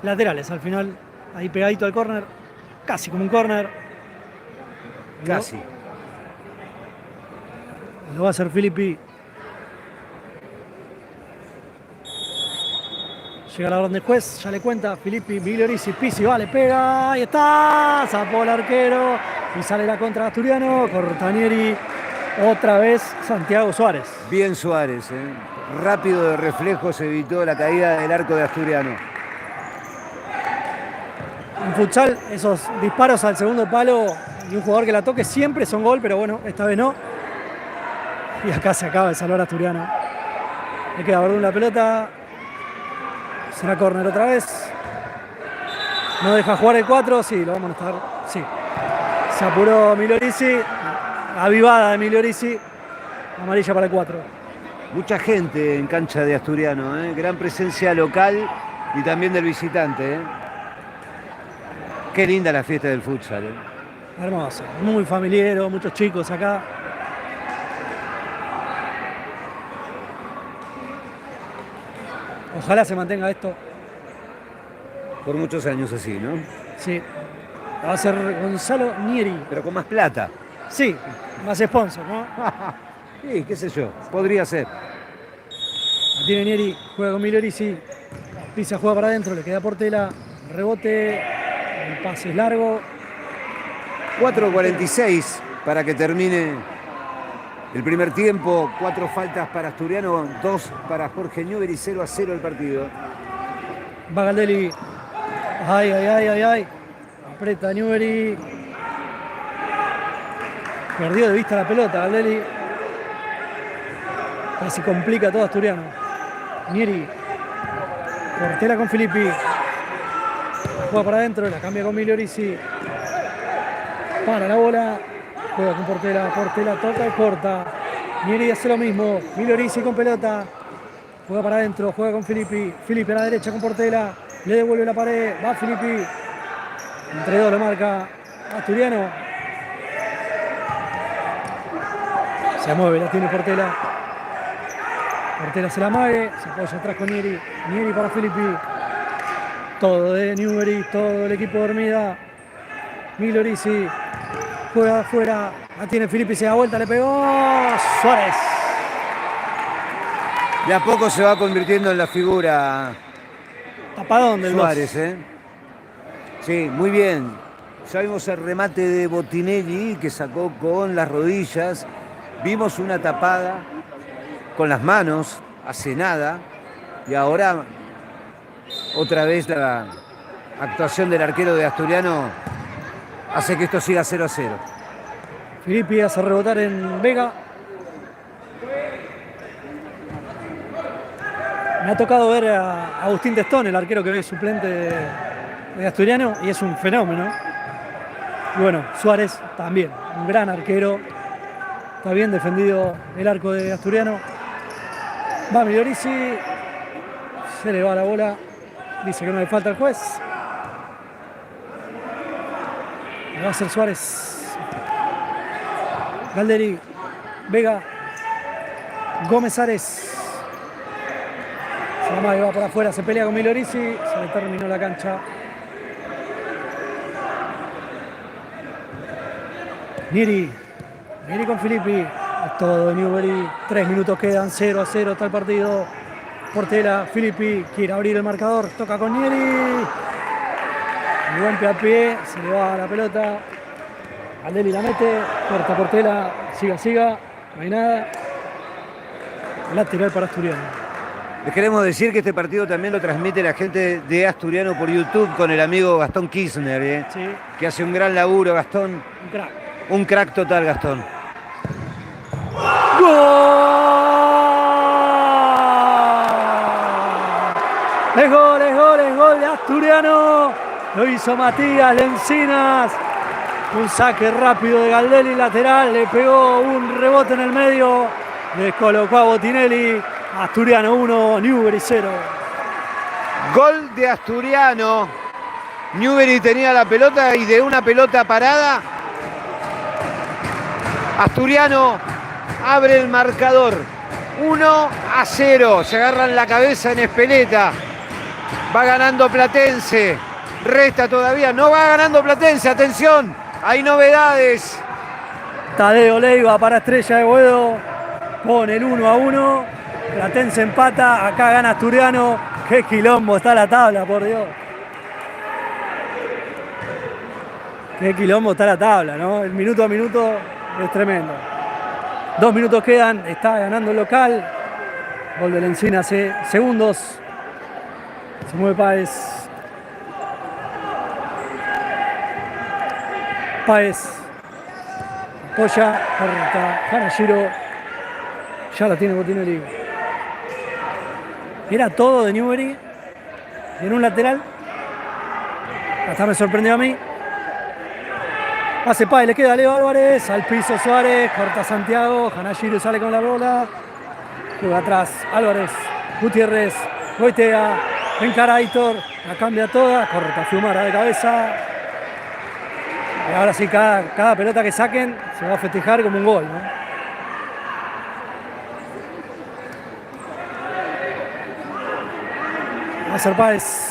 Laterales al final. Ahí pegadito al córner. Casi como un córner. Casi. Lo va a hacer Filippi. Llega la orden del juez, ya le cuenta Filippi, Migliorisi, Pizzi, va, le pega, ahí está, zapó el arquero y sale la contra de Asturiano, Cortanieri, otra vez Santiago Suárez. Bien Suárez, rápido de reflejos, evitó la caída del arco de Asturiano. En futsal, esos disparos al segundo palo y un jugador que la toque siempre son gol, pero bueno, esta vez no. Y acá se acaba de salvar a Asturiano. Le queda Verdún la pelota. Será córner otra vez. No deja jugar el 4. Sí, lo vamos a estar. Sí. Se apuró Milorisi. Avivada de Milorisi. Amarilla para el 4. Mucha gente en cancha de Asturiano. Gran presencia local y también del visitante. Qué linda la fiesta del futsal. Hermoso. Muy familiar. Muchos chicos acá. Ojalá se mantenga esto. Por muchos años así, ¿no? Sí. Va a ser Gonzalo Nieri. Pero con más plata. Sí, más sponsor, ¿no? Sí, qué sé yo. Podría ser. La tiene Nieri, juega con Milorisi. Pisa, juega para adentro, le queda Portela. Rebote. El pase es largo. 4:46 para que termine el primer tiempo. 4 faltas para Asturiano, 2 para Jorge Newbery, 0-0 el partido. Va Galdelli. Ay, ay, ay, ay, ay. Aprieta Newbery. Perdió de vista la pelota, Galdelli. Casi complica todo Asturiano. Nieri. Portela con Filippi. Juega para adentro, la cambia con Milorisi. Para la bola. Juega con Portela. Portela toca y corta. Nieri hace lo mismo. Milorisi con pelota. Juega para adentro, juega con Filippi. Filippi a la derecha con Portela. Le devuelve la pared. Va Filippi. Entre dos lo marca Asturiano. Se mueve, la tiene Portela. Portela se la mague. Se apoya atrás con Nieri. Nieri para Filippi. Todo de Newbery, todo el equipo de Hermida. Milorisi. Juega afuera. La tiene Filippi, se da vuelta, le pegó. Suárez. De a poco se va convirtiendo en la figura Tapadón del Suárez, Sí, muy bien. Ya vimos el remate de Botinelli que sacó con las rodillas. Vimos una tapada con las manos hace nada. Y ahora otra vez la actuación del arquero de Asturiano hace que esto siga 0-0. Filippi hace rebotar en Vega. Me ha tocado ver a Agustín Testón, el arquero que es suplente de Asturiano, y es un fenómeno. Y bueno, Suárez también, un gran arquero. Está bien defendido el arco de Asturiano. Va Milorisi. Se le va la bola. Dice que no le falta al juez. Le va a hacer Suárez. Galdelli. Vega. Gómez Ares. Samague va por afuera, se pelea con Milorisi, se le terminó la cancha. Niri con Filippi. Es todo de Newbery. 3 minutos quedan, 0-0 está el partido. Portela, Filippi quiere abrir el marcador, toca con Niri. El golpe a pie, se le va la pelota. Aldeli la mete, corta Portela, siga, no hay nada. Lateral para Asturiano. Les queremos decir que este partido también lo transmite la gente de Asturiano por YouTube con el amigo Gastón Kirchner, Sí. Que hace un gran laburo, Gastón. Un crack. Un crack total, Gastón. ¡Gol! Es gol de Asturiano. Lo hizo Matías Lencinas. Un saque rápido de Galdelli lateral. Le pegó un rebote en el medio. Descolocó a Botinelli. Asturiano 1, Newbery 0. Gol de Asturiano. Newbery tenía la pelota y de una pelota parada, Asturiano abre el marcador. 1-0. Se agarran la cabeza en Espeleta. Va ganando Platense. Resta todavía. No va ganando Platense. Atención. Hay novedades. Tadeo Leiva para Estrella de Boedo. Pone el 1-1. Platense empata. Acá gana Asturiano. Qué quilombo está la tabla, por Dios. Qué quilombo está la tabla, ¿no? El minuto a minuto es tremendo. 2 minutos quedan. Está ganando el local. Gol de Lencina hace segundos. Se mueve Páez. Apoya. Corta. Hanashiro. Ya la tiene Botinelli. Era todo de Newbery. Y en un lateral. Hasta me sorprendió a mí. Hace Páez, le queda a Leo Álvarez. Al piso Suárez. Corta Santiago. Hanashiro sale con la bola. Juega atrás. Álvarez. Gutiérrez. Goitea. Encara a Aitor. La cambia toda. Corta Fiumara de cabeza. Y ahora sí, cada pelota que saquen se va a festejar como un gol, ¿no? Va a ser Páez.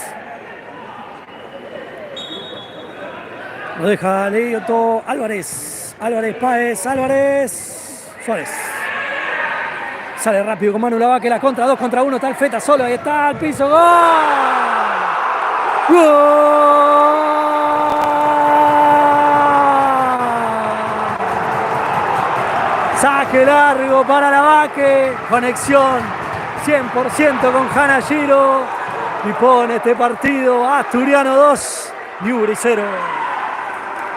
Lo deja Leito. Álvarez. Páez. Suárez. Sale rápido con Manu Lavaque. La contra 2 contra 1. Está el Feta solo. Ahí está. Al piso. ¡Gol! Saque largo para Lavaque. Conexión 100% con Hanashiro. Y pone este partido Asturiano 2, Newbery 0.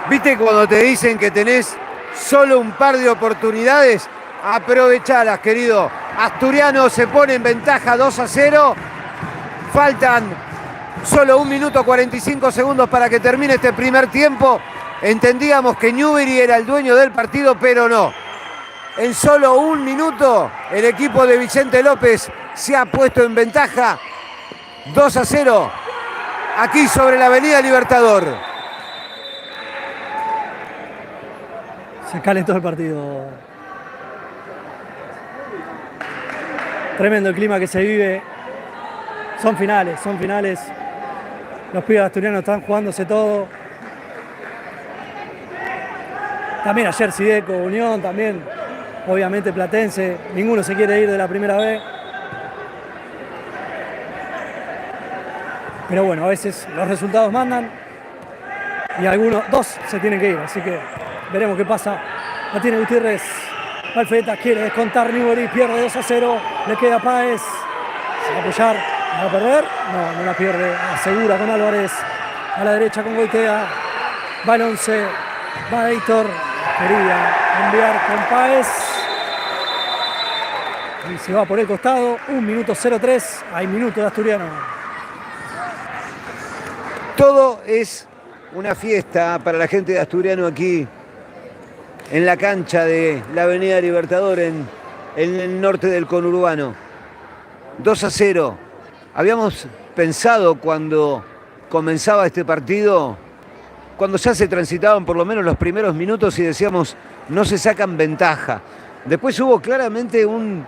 ¿Viste cuando te dicen que tenés solo un par de oportunidades? Aprovechalas, querido. Asturiano se pone en ventaja 2-0. Faltan solo 1 minuto 45 segundos para que termine este primer tiempo. Entendíamos que Newbery era el dueño del partido, pero no. En solo 1 minuto, el equipo de Vicente López se ha puesto en ventaja 2-0, aquí sobre la Avenida Libertador. Se calentó el partido. Tremendo el clima que se vive. Son finales. Los pibes asturianos están jugándose todo. También ayer Sideco, Unión, también. Obviamente Platense. Ninguno se quiere ir de la primera vez. Pero bueno, a veces los resultados mandan y algunos, 2 se tienen que ir, así que veremos qué pasa. La tiene Gutiérrez. Alfeta quiere descontar Newbery, pierde 2-0, le queda Páez. Se va a apoyar, ¿la va a perder? No la pierde, asegura con Álvarez. A la derecha con Goitea. Va el 11, va Aitor. Quería enviar con Páez. Y se va por el costado, 1 minuto 03, hay minuto de Asturiano. Todo es una fiesta para la gente de Asturiano aquí en la cancha de la Avenida Libertador en el norte del conurbano. 2-0. Habíamos pensado cuando comenzaba este partido, cuando ya se transitaban por lo menos los primeros minutos y decíamos, no se sacan ventaja. Después hubo claramente un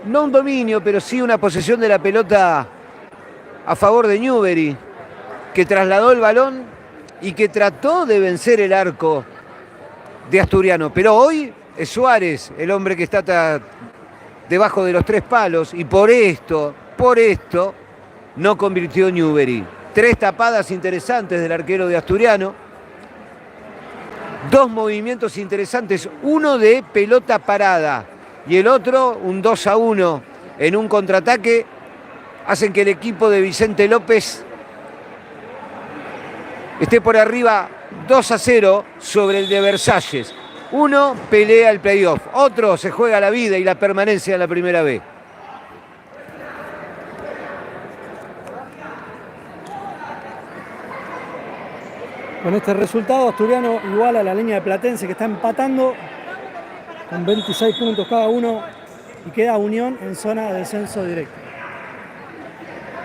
no un dominio, pero sí una posesión de la pelota a favor de Newbery, que trasladó el balón y que trató de vencer el arco de Asturiano. Pero hoy es Suárez el hombre que está debajo de los 3 palos y por esto no convirtió Newbery. 3 tapadas interesantes del arquero de Asturiano. 2 movimientos interesantes, uno de pelota parada y el otro un 2-1 en un contraataque, hacen que el equipo de Vicente López esté por arriba 2-0 sobre el de Versalles. Uno pelea el playoff, otro se juega la vida y la permanencia en la primera B. Con este resultado, Asturiano igual a la línea de Platense, que está empatando con 26 puntos cada uno, y queda Unión en zona de descenso directo.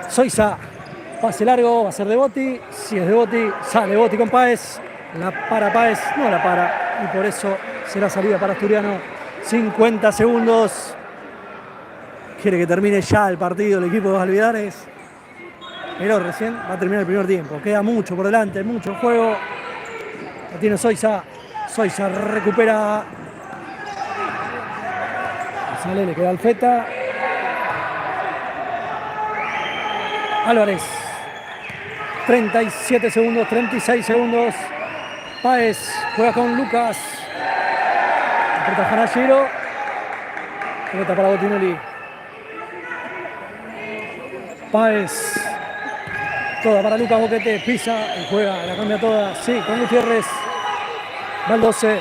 Soiza, pase largo, va a ser de Botti. Si es de Botti, sale Botti con Páez. La para Páez, no la para, y por eso será salida para Asturiano. 50 segundos. Quiere que termine ya el partido el equipo de los Alvidares. Pero recién va a terminar el primer tiempo. Queda mucho por delante, mucho juego. Lo tiene Soiza. Soiza recupera. Sale, le queda Alfeta. Álvarez. 37 segundos, 36 segundos. Páez juega con Lucas. Aprieta Janashiro. Pelota para Botinelli. Páez. Toda para Lucas Boquete, pisa y juega, la cambia toda, sí, con Gutiérrez. Va el 12.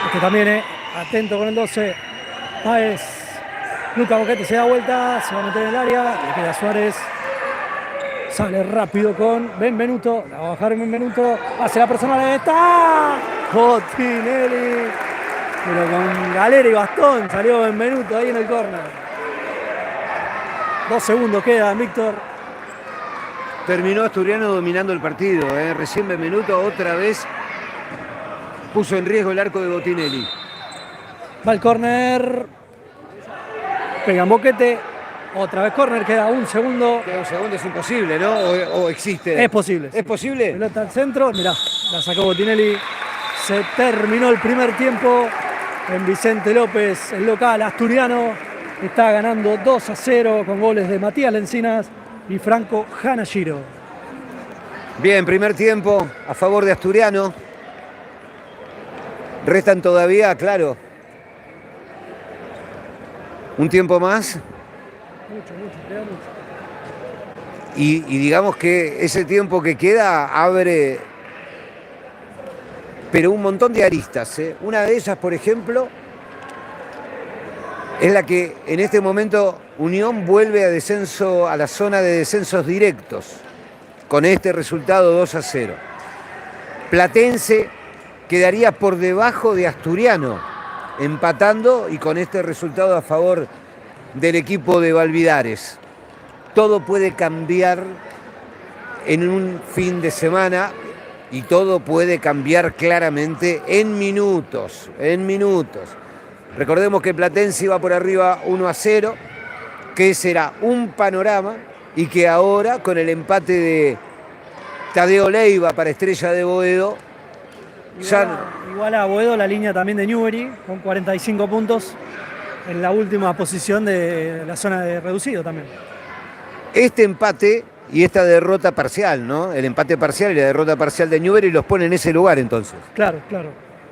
Este también, atento con el 12. Páez. Lucas Boquete se da vuelta, se va a meter en el área, le queda Suárez. Sale rápido con Benvenuto, la va a bajar en Benvenuto, hace la personal, ¡está! Botinelli. Pero con galera y bastón salió Benvenuto ahí en el córner. 2 segundos quedan, Víctor. Terminó Asturiano dominando el partido. Recién Benvenuto otra vez puso en riesgo el arco de Botinelli. Va el córner. Pega en Boquete. Otra vez córner, queda un segundo. Queda un segundo, es imposible, ¿no? ¿O existe? Es posible. ¿Es posible? Pelota al centro. Mirá, la sacó Botinelli. Se terminó el primer tiempo en Vicente López, el local asturiano. Está ganando 2-0 con goles de Matías Lencinas y Franco Janashiro. Bien, primer tiempo a favor de Asturiano. Restan todavía, claro, un tiempo más. Queda mucho. Y digamos que ese tiempo que queda abre, pero un montón de aristas. Una de ellas, por ejemplo, es la que en este momento Unión vuelve a la zona de descensos directos, con este resultado 2-0. Platense quedaría por debajo de Asturiano, empatando y con este resultado a favor del equipo de Valvidares. Todo puede cambiar en un fin de semana y todo puede cambiar claramente en minutos, Recordemos que Platense iba por arriba 1-0, que ese era un panorama y que ahora con el empate de Tadeo Leiva para Estrella de Boedo, igual a Boedo la línea también de Newbery con 45 puntos en la última posición de la zona de reducido también. Este empate y esta derrota parcial, ¿no? El empate parcial y la derrota parcial de Newbery los pone en ese lugar entonces. Claro.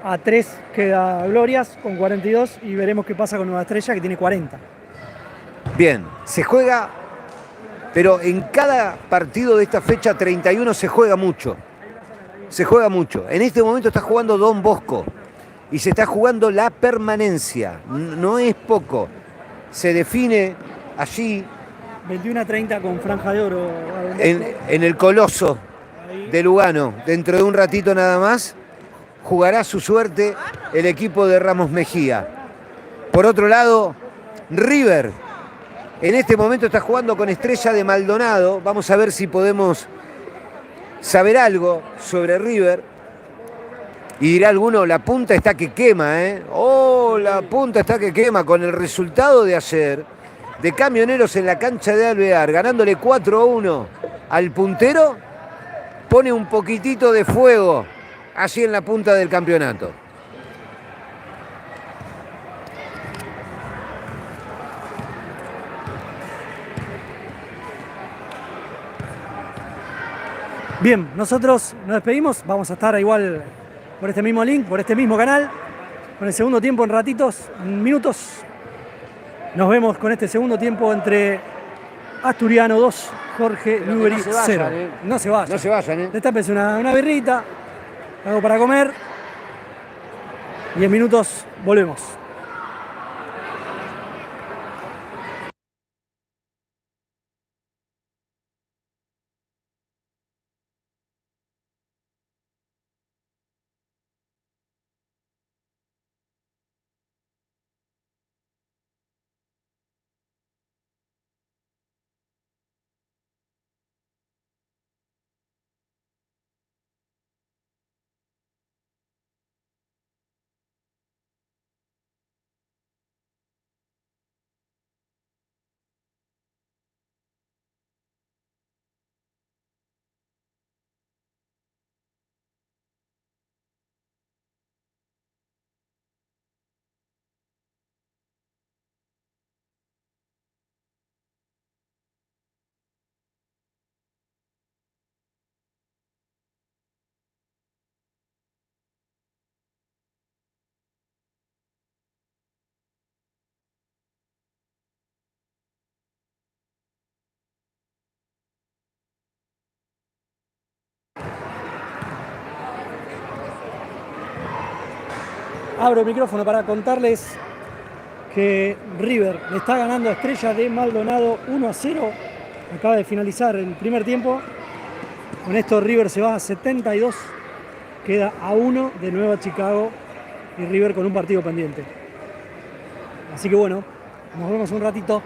A 3 queda Glorias con 42 y veremos qué pasa con Nueva Estrella que tiene 40. Bien, se juega, pero en cada partido de esta fecha 31 se juega mucho. En este momento está jugando Don Bosco y se está jugando la permanencia. No es poco. Se define allí 21-30 con franja de oro. en el Coloso de Lugano. Dentro de un ratito nada más jugará su suerte el equipo de Ramos Mejía. Por otro lado, River en este momento está jugando con Estrella de Maldonado. Vamos a ver si podemos saber algo sobre River. Y dirá alguno, la punta está que quema, ¿eh? ¡Oh! Oh, la punta está que quema con el resultado de ayer de Camioneros en la cancha de Alvear, ganándole 4-1 al puntero, pone un poquitito de fuego así en la punta del campeonato. Bien, nosotros nos despedimos, vamos a estar igual por este mismo link, por este mismo canal, con el segundo tiempo en ratitos, en minutos. Nos vemos con este segundo tiempo entre Asturiano 2, Jorge Newbery 0. No se vayan. No se vayan, ¿eh? Destápense una birrita, algo para comer. Y en minutos volvemos. Abro el micrófono para contarles que River le está ganando a Estrella de Maldonado 1-0. Acaba de finalizar el primer tiempo. Con esto River se va a 72. Queda a 1 de Nueva Chicago y River con un partido pendiente. Así que bueno, nos vemos un ratito.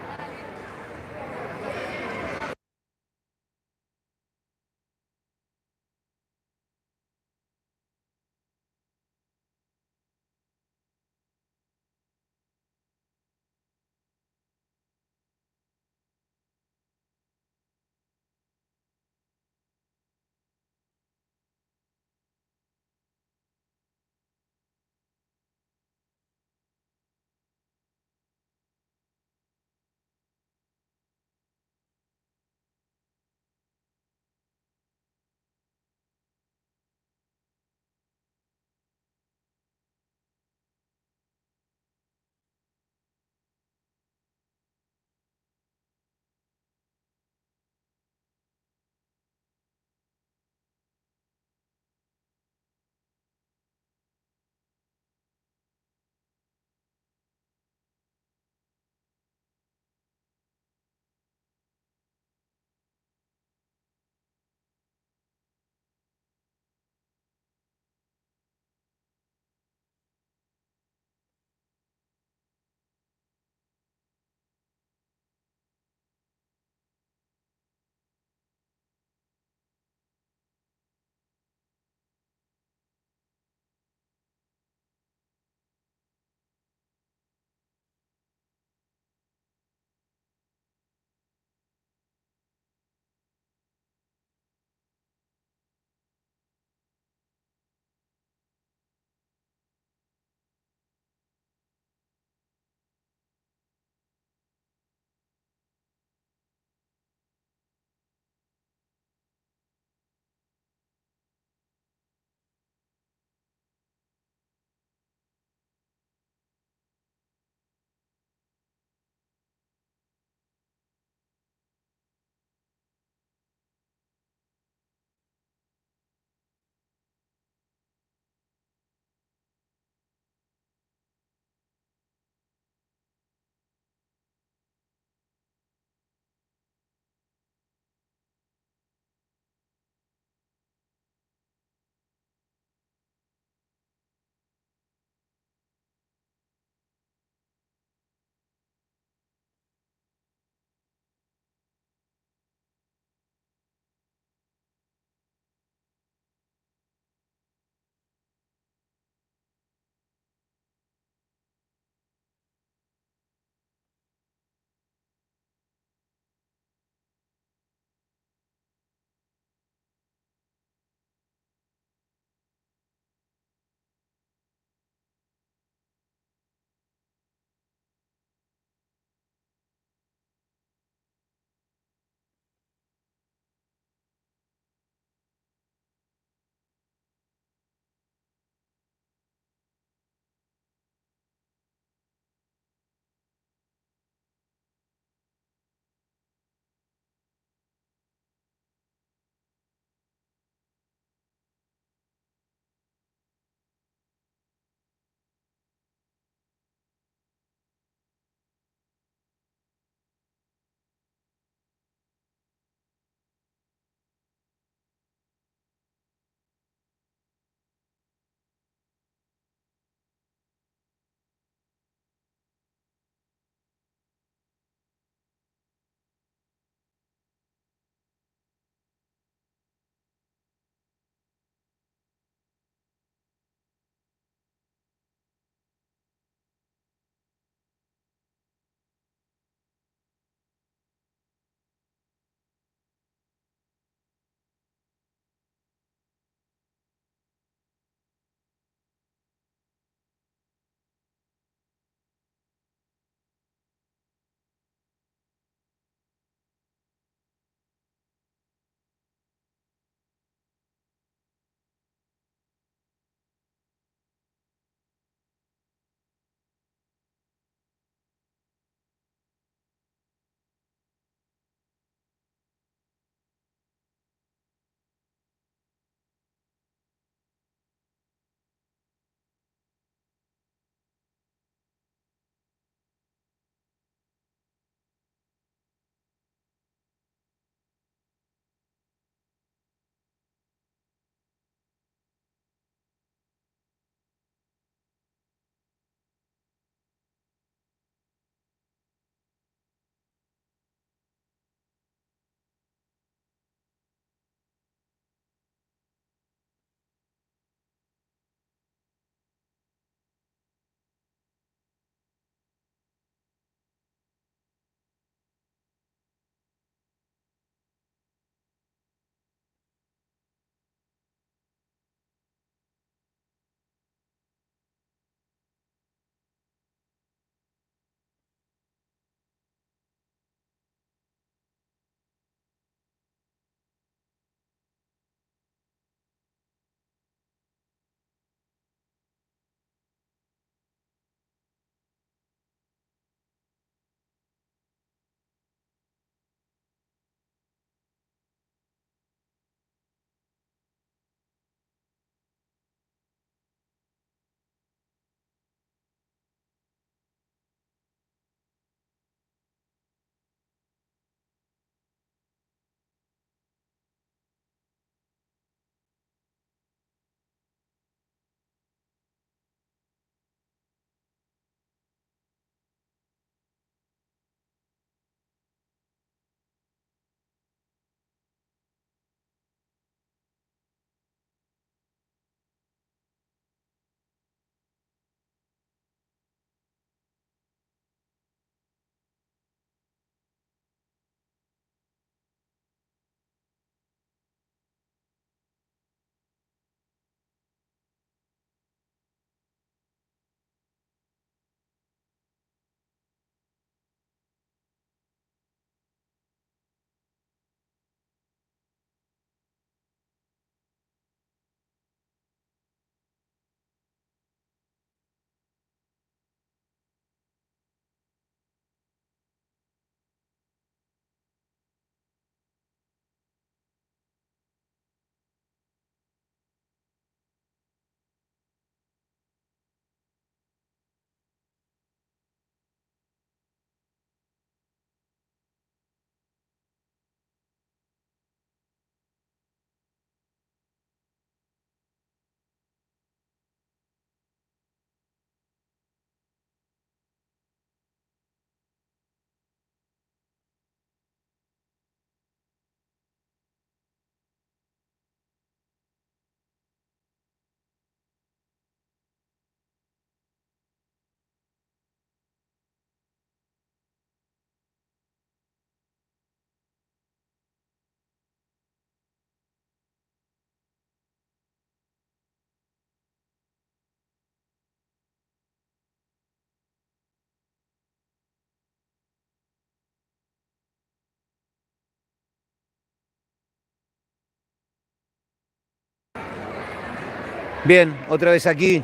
Bien, otra vez aquí,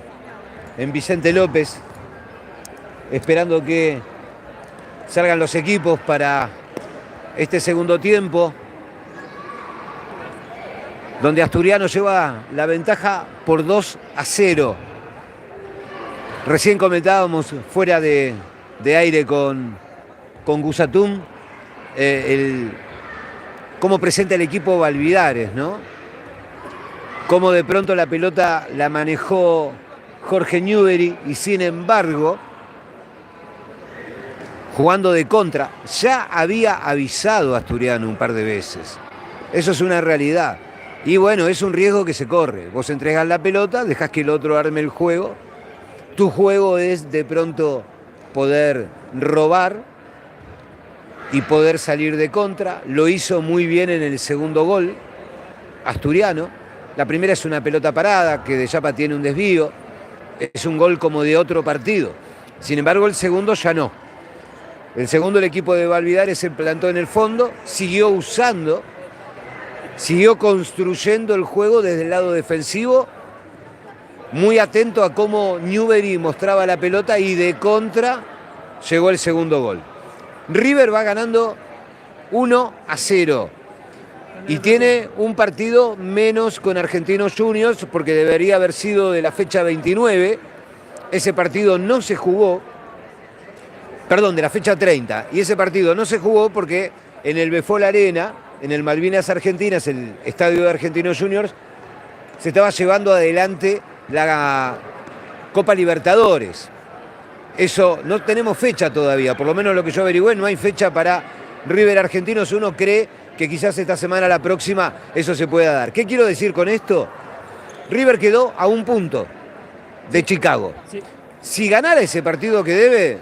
en Vicente López, esperando que salgan los equipos para este segundo tiempo, donde Asturiano lleva la ventaja por 2-0. Recién comentábamos fuera de aire con Gusatum cómo presenta el equipo Valvidares, ¿no? Cómo de pronto la pelota la manejó Jorge Newbery y sin embargo, jugando de contra, ya había avisado a Asturiano un par de veces. Eso es una realidad. Y bueno, es un riesgo que se corre. Vos entregás la pelota, dejás que el otro arme el juego. Tu juego es de pronto poder robar y poder salir de contra. Lo hizo muy bien en el segundo gol, Asturiano. La primera es una pelota parada, que de Yapa tiene un desvío. Es un gol como de otro partido. Sin embargo, el segundo ya no. El segundo, el equipo de Valvidares se plantó en el fondo, siguió usando, siguió construyendo el juego desde el lado defensivo, muy atento a cómo Newbery mostraba la pelota y de contra llegó el segundo gol. River va ganando 1-0 y tiene un partido menos con Argentinos Juniors porque debería haber sido de la fecha 29. Ese partido no se jugó, perdón, de la fecha 30, y ese partido no se jugó porque en el Befol Arena, en el Malvinas Argentinas, el estadio de Argentinos Juniors, se estaba llevando adelante la Copa Libertadores. Eso, no tenemos fecha todavía, por lo menos lo que yo averigüé, no hay fecha para River Argentinos. Uno cree que quizás esta semana, la próxima, eso se pueda dar. ¿Qué quiero decir con esto? River quedó a un punto de Chicago. Sí. Si ganara ese partido que debe,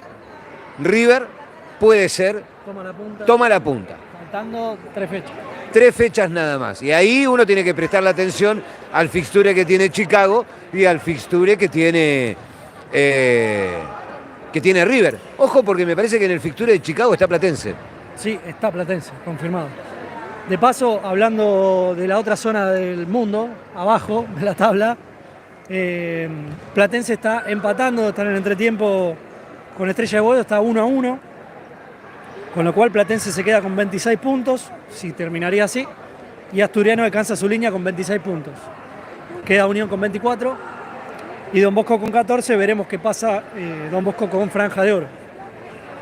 River puede ser, toma la punta. Faltando 3 fechas. 3 fechas nada más. Y ahí uno tiene que prestar la atención al fixture que tiene Chicago y al fixture que tiene River. Ojo, porque me parece que en el fixture de Chicago está Platense. Sí, está Platense, confirmado. De paso, hablando de la otra zona del mundo, abajo de la tabla, Platense está empatando, está en el entretiempo con Estrella de Boedo, está 1-1. Con lo cual Platense se queda con 26 puntos, si terminaría así, y Asturiano alcanza su línea con 26 puntos. Queda Unión con 24 y Don Bosco con 14, veremos qué pasa Don Bosco con franja de oro.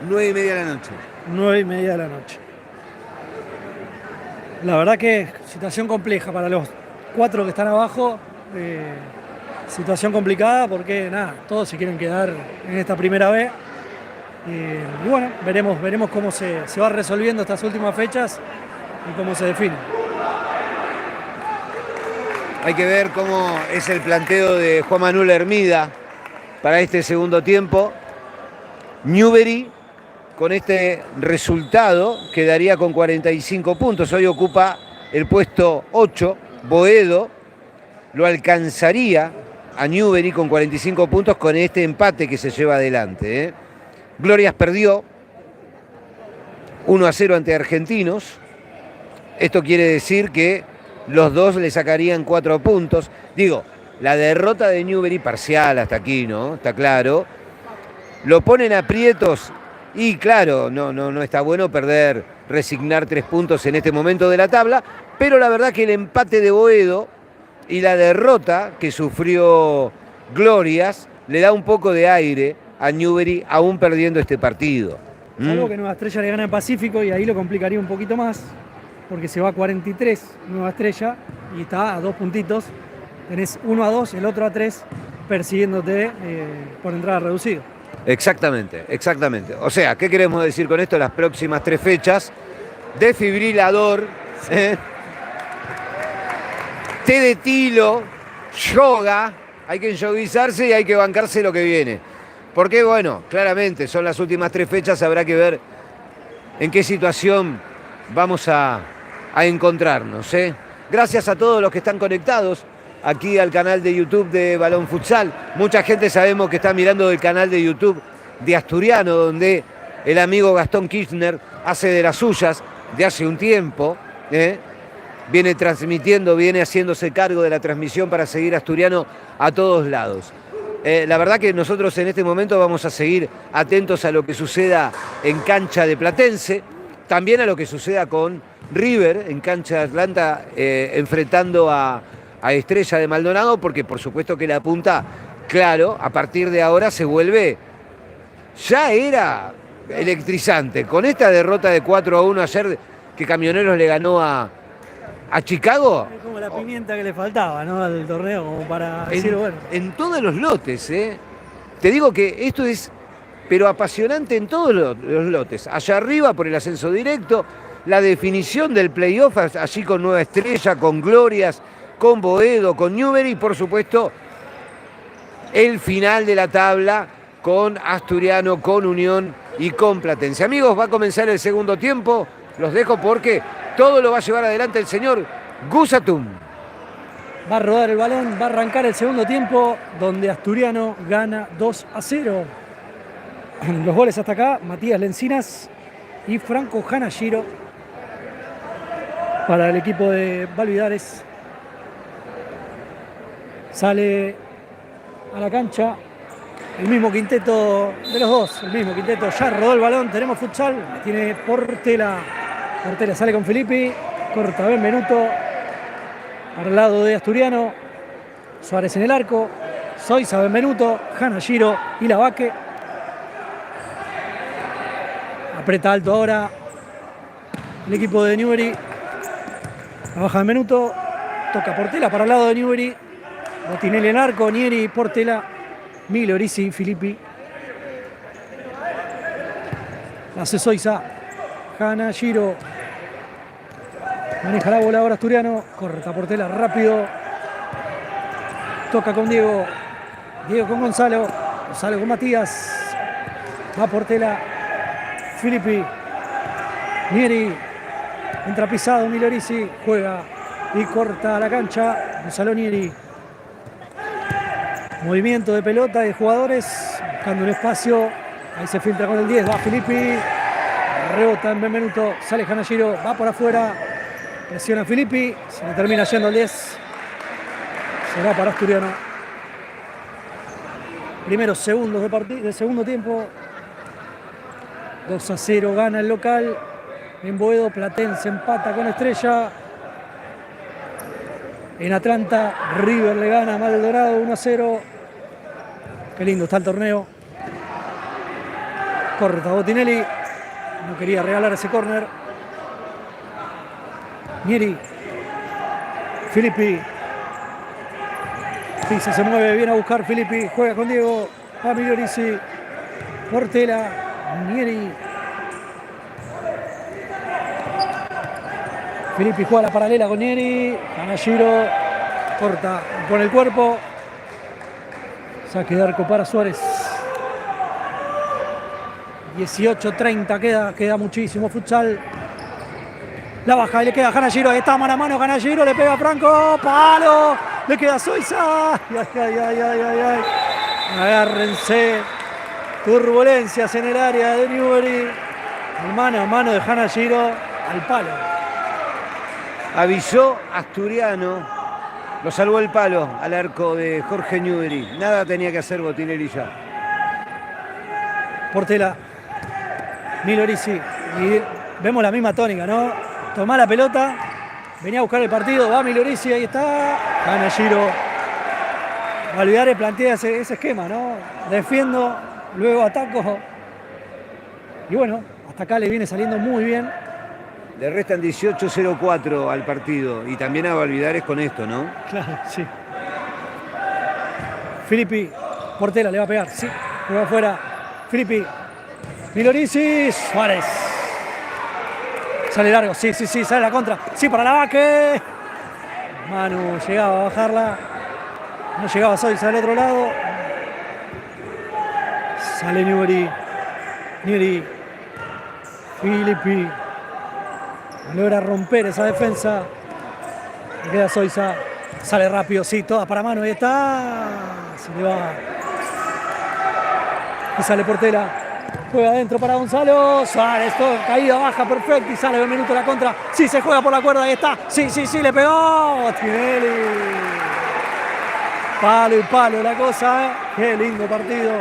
9:30 de la noche. 9:30 de la noche. La verdad que situación compleja para los 4 que están abajo, situación complicada porque nada, todos se quieren quedar en esta primera vez. Y bueno, veremos cómo se va resolviendo estas últimas fechas y cómo se define. Hay que ver cómo es el planteo de Juan Manuel Hermida para este segundo tiempo. Newbery, con este resultado, quedaría con 45 puntos. Hoy ocupa el puesto 8. Boedo lo alcanzaría a Newbery con 45 puntos con este empate que se lleva adelante, Glorias perdió 1-0 ante Argentinos. Esto quiere decir que los dos le sacarían 4 puntos. Digo, la derrota de Newbery parcial hasta aquí, ¿no? Está claro. Lo ponen aprietos y claro, no está bueno resignar 3 puntos en este momento de la tabla, pero la verdad que el empate de Boedo y la derrota que sufrió Glorias le da un poco de aire a Newbery aún perdiendo este partido. Algo que Nueva Estrella le gana en Pacífico y ahí lo complicaría un poquito más, porque se va a 43 Nueva Estrella y está a 2 puntitos. Tenés uno a 2, el otro a 3, persiguiéndote por entrada reducida. Exactamente. O sea, ¿qué queremos decir con esto? Las próximas 3 fechas, desfibrilador, té de tilo, yoga, hay que enyoguizarse y hay que bancarse lo que viene. Porque bueno, claramente son las últimas 3 fechas, habrá que ver en qué situación vamos a encontrarnos. Gracias a todos los que están conectados aquí al canal de YouTube de Balón Futsal. Mucha gente sabemos que está mirando el canal de YouTube de Asturiano, donde el amigo Gastón Kirchner hace de las suyas de hace un tiempo. viene transmitiendo, viene haciéndose cargo de la transmisión para seguir a Asturiano a todos lados. La verdad que nosotros en este momento vamos a seguir atentos a lo que suceda en cancha de Platense, también a lo que suceda con River en cancha de Atlanta, enfrentando a Estrella de Maldonado, porque por supuesto que la punta, claro, a partir de ahora se vuelve, ya era electrizante. Con esta derrota de 4-1 ayer que Camioneros le ganó a Chicago. Es como la pimienta que le faltaba, ¿no? Al torneo, como para decir, bueno. En todos los lotes, ¿eh? Te digo que esto es, pero apasionante en todos los lotes. Allá arriba por el ascenso directo, la definición del playoff, allí con Nueva Estrella, con Glorias, con Boedo, con Newbery y por supuesto el final de la tabla con Asturiano, con Unión y con Platense. Amigos, va a comenzar el segundo tiempo. Los dejo porque todo lo va a llevar adelante el señor Gusatum. Va a rodar el balón, va a arrancar el segundo tiempo, donde Asturiano gana 2-0. Los goles hasta acá, Matías Lencinas y Franco Hanashiro para el equipo de Valvidares. Sale a la cancha el mismo quinteto de los dos, el mismo quinteto. Ya rodó el balón, tenemos futsal, tiene Portela. Portela sale con Filippi, corta Benvenuto al lado de Asturiano, Suárez en el arco, Soiza, Benvenuto, Hanashiro y Lavaque. Aprieta alto ahora el equipo de Newbery. Baja Benvenuto, toca Portela para el lado de Newbery. Botinelli en el arco, Nieri, Portela, Migliorissi, Filippi. Hace Soiza, Hanashiro. Maneja la bola ahora Asturiano, corta Portela rápido. Toca con Diego. Diego con Gonzalo. Gonzalo con Matías. Va Portela. Filippi. Nieri. Entra pisado Migliorissi. Juega y corta la cancha. Gonzalo Nieri. Movimiento de pelota de jugadores. Buscando un espacio. Ahí se filtra con el 10. Va Filippi. Rebota en Benvenuto. Sale Hanashiro. Va por afuera. Presiona Filippi. Se le termina yendo el 10. Será para Asturiano. Primeros segundos de segundo tiempo. 2-0 gana el local. En Boedo, Platense empata con Estrella. En Atlanta, River le gana a Maldonado 1-0. Qué lindo está el torneo. Corta Botinelli. No quería regalar ese córner. Nieri. Filippi. Pisa, se mueve, viene a buscar Filippi. Juega con Diego. Va Migliorissi. Portela. Nieri. Filippi juega la paralela con Nieri. Hanashiro. Corta con el cuerpo. Saque de arco para Suárez. 18-30 queda muchísimo futsal. La baja y le queda a Hanashiro. Ahí está mano a mano Hanashiro. Le pega a Franco. Palo. Le queda a Soiza. Ay. Agárrense. Turbulencias en el área de Newbery. El mano a mano de Hanashiro al palo. Avisó Asturiano. Lo salvó el palo al arco de Jorge Newbery. Nada tenía que hacer Botinelli ya. Portela. Migliorissi. Y vemos la misma tónica, ¿no? Tomá la pelota. Venía a buscar el partido. Va Migliorissi. Ahí está. Hanashiro. Valvidares plantea ese esquema, ¿no? Defiendo. Luego ataco. Y bueno, hasta acá le viene saliendo muy bien. Le restan 18-04 al partido. Y también a Valvidares con esto, ¿no? Claro, sí. Filippi. Portela le va a pegar. Sí. Juega afuera. Filippi. Migliorissi. Suárez. Sale largo. Sí. Sale la contra. Sí, para Lavaque. Manu llegaba a bajarla. No llegaba Soiza del otro lado. Sale Newbery. Nieri. Filippi. Logra romper esa defensa. Le queda Soiza. Sale rápido. Sí, todas para Manu. Ahí está. Se le va. Y sale Portela. Juega adentro para Gonzalo Suárez, todo, caída baja, perfecto, y sale Benvenuto la contra. Sí, se juega por la cuerda, ahí está. Sí, le pegó. Tinelli. Palo y palo la cosa, ¿eh? Qué lindo partido.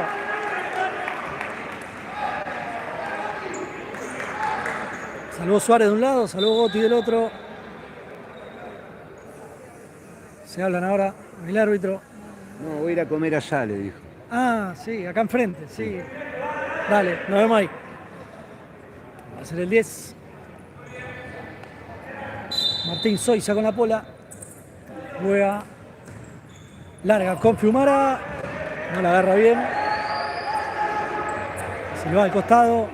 Salvó Suárez de un lado, salvó Gotti del otro. Se hablan ahora el árbitro. No, voy a ir a comer allá, le dijo. Ah, sí, acá enfrente, sí. Dale, nos vemos ahí. Va a ser el 10. Martín Zoiza con la pola. Juega. Larga con Fiumara. No la agarra bien. Se le va al costado.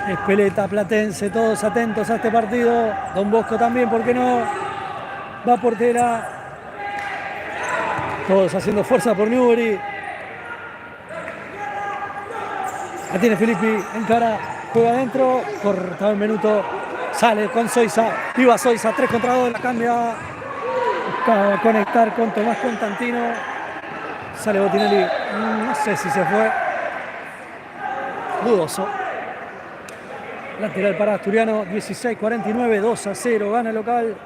Espeleta, Platense, todos atentos a este partido. Don Bosco también, ¿por qué no? Va Portera. Todos haciendo fuerza por Newbery. La tiene Filippi, encara, juega adentro, corta Benvenuto, sale con Zoiza, iba Zoiza, 3 contra 2, la cambia. Buscaba conectar con Tomás Constantino. Sale Botinelli, no sé si se fue. Dudoso. Lateral para Asturiano, 16-49, 2-0, gana el local.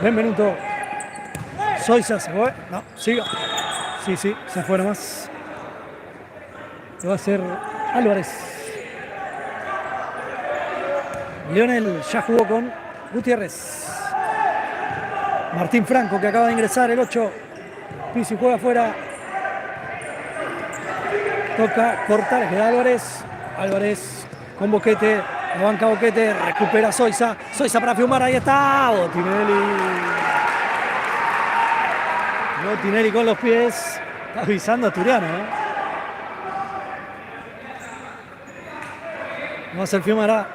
Benvenuto. Zoiza se fue. No, siga. Sí, se fue nomás. Lo va a hacer Álvarez. Leonel ya jugó con Gutiérrez. Martín Franco, que acaba de ingresar, el 8. Pizzi juega afuera. Toca cortar, queda Álvarez. Álvarez con Boquete. La banca Boquete, recupera Zoiza. Zoiza para Fiumara, ahí está. Botinelli. Botinelli con los pies. Está avisando a Asturiano, ¿eh? Va a ser Fiumara.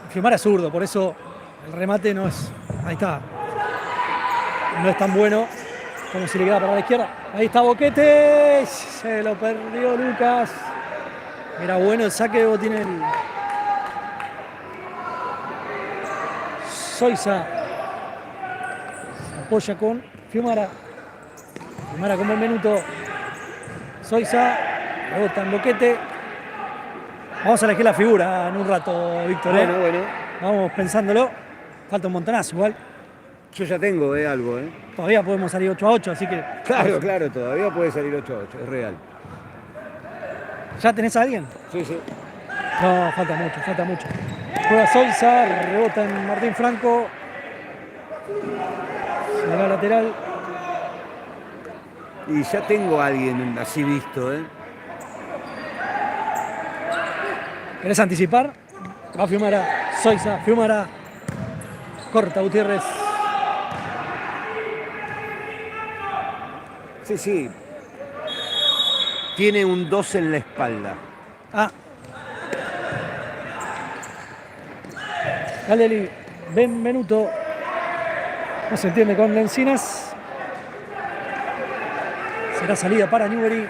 Fiumara es zurdo, por eso el remate no es. Ahí está. No es tan bueno como si le queda para la izquierda. Ahí está Boquete. Se lo perdió Lucas. Era bueno el saque de Botinelli. Zoiza. Se apoya con Fiumara. Fiumara con Benvenuto. Zoiza. Rebota en Boquete. Vamos a elegir la figura en un rato, Víctor. Bueno. Vamos pensándolo. Falta un montonazo igual. Yo ya tengo algo. Todavía podemos salir 8-8, así que... Claro, todavía puede salir 8-8, es real. ¿Ya tenés a alguien? Sí. No, falta mucho. Juega Zoiza, rebota en Martín Franco. Se va lateral. Y ya tengo a alguien así visto, ¿Querés anticipar? Va Fiumara, Zoiza, Fiumara. Corta Gutiérrez. Sí. Tiene un 2 en la espalda. Galeli, Benvenuto. No se entiende con Lencinas. Será salida para Newbery.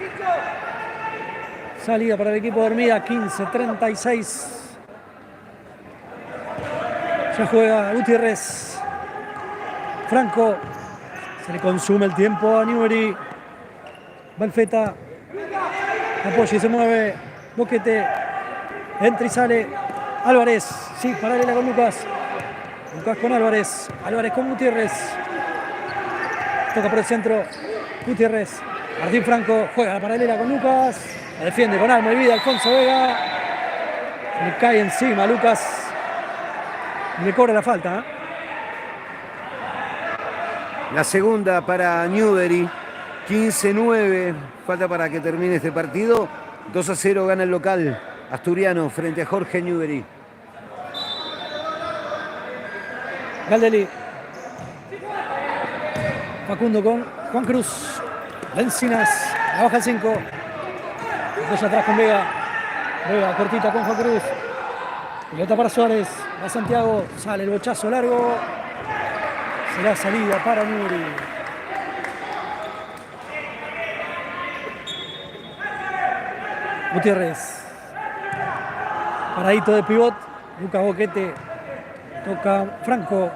Salida para el equipo de Hermida, 15-36. Ya juega Gutiérrez. Franco. Se le consume el tiempo a Newbery. Balfeta. Apoya y se mueve. Boquete. Entra y sale. Álvarez. Sí, paralela con Lucas. Lucas con Álvarez. Álvarez con Gutiérrez. Toca por el centro. Gutiérrez. Martín Franco. Juega la paralela con Lucas. La defiende con alma y vida Alfonso Vega. Le cae encima a Lucas. Y le cobra la falta. La segunda para Newbery. 15-9. Falta para que termine este partido. 2-0 gana el local asturiano frente a Jorge Newbery. Galdeli. Facundo con Juan Cruz. Lencinas. La baja el 5. Dos atrás con Vega. Vega cortita con Juan Cruz. Pelota para Suárez. Va Santiago. Sale el bochazo largo. Será salida para Newbery. Gutiérrez. Paradito de pivot. Lucas Boquete. Toca Franco.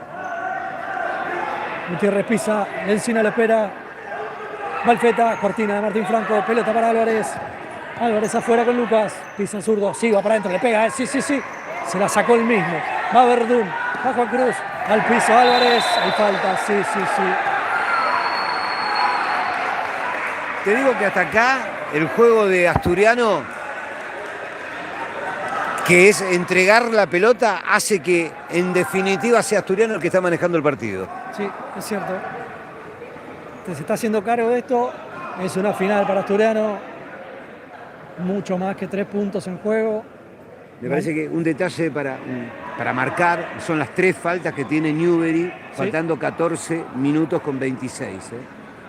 Gutiérrez pisa. Lencina la espera. Valfeta, cortina de Martín Franco, pelota para Álvarez. Álvarez afuera con Lucas, pisa zurdo, sí, va para adentro, le pega, sí. Se la sacó el mismo. Va Verdún, va Juan Cruz, al piso Álvarez, hay falta, sí. Te digo que hasta acá el juego de Asturiano, que es entregar la pelota, hace que en definitiva sea Asturiano el que está manejando el partido. Sí, es cierto. Se está haciendo cargo de esto. Es una final para Asturiano. Mucho más que 3 puntos en juego. Me parece que un detalle para marcar son las 3 faltas que tiene Newbery, faltando 14 minutos con 26.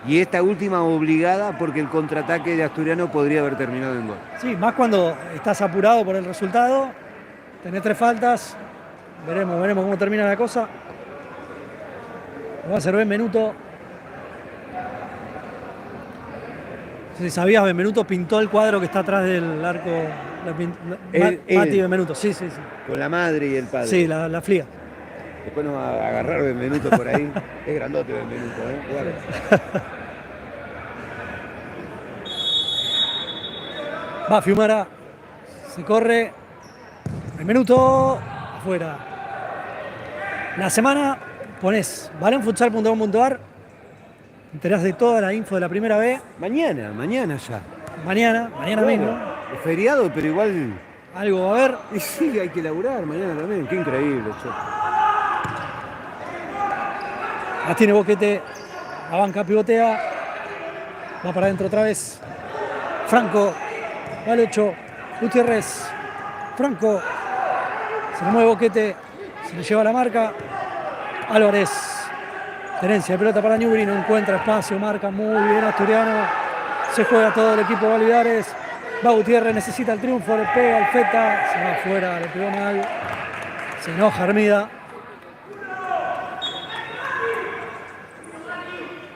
Y esta última obligada porque el contraataque de Asturiano podría haber terminado en gol. Sí, más cuando estás apurado por el resultado. Tenés 3 faltas. Veremos cómo termina la cosa. Lo va a hacer Benvenuto. Si sabías, Benvenuto pintó el cuadro que está atrás del arco. Mati Benvenuto, sí. Con la madre y el padre. Sí, la fliga. Después nos va a agarrar Benvenuto por ahí. Es grandote Benvenuto, Guarda. Va Fiumara. Se corre. Benvenuto. Afuera. La semana pones balenfutsal.com.ar. Te enterás de toda la info de la primera B. Mañana ya. Mañana mismo. Es feriado, pero igual. Algo va a haber. Y sí, hay que laburar mañana también. Qué increíble, che. La tiene Boquete. La banca pivotea. Va para adentro otra vez. Franco. Va al 8. Gutiérrez. Franco. Se le mueve Boquete. Se le lleva la marca. Álvarez. Tenencia de pelota para Newbery. No encuentra espacio. Marca muy bien Asturiano. Se juega todo el equipo de Validares. Va Gutiérrez. Necesita el triunfo. Le pega al Feta. Se va afuera. Le pegó mal. Se enoja Armida.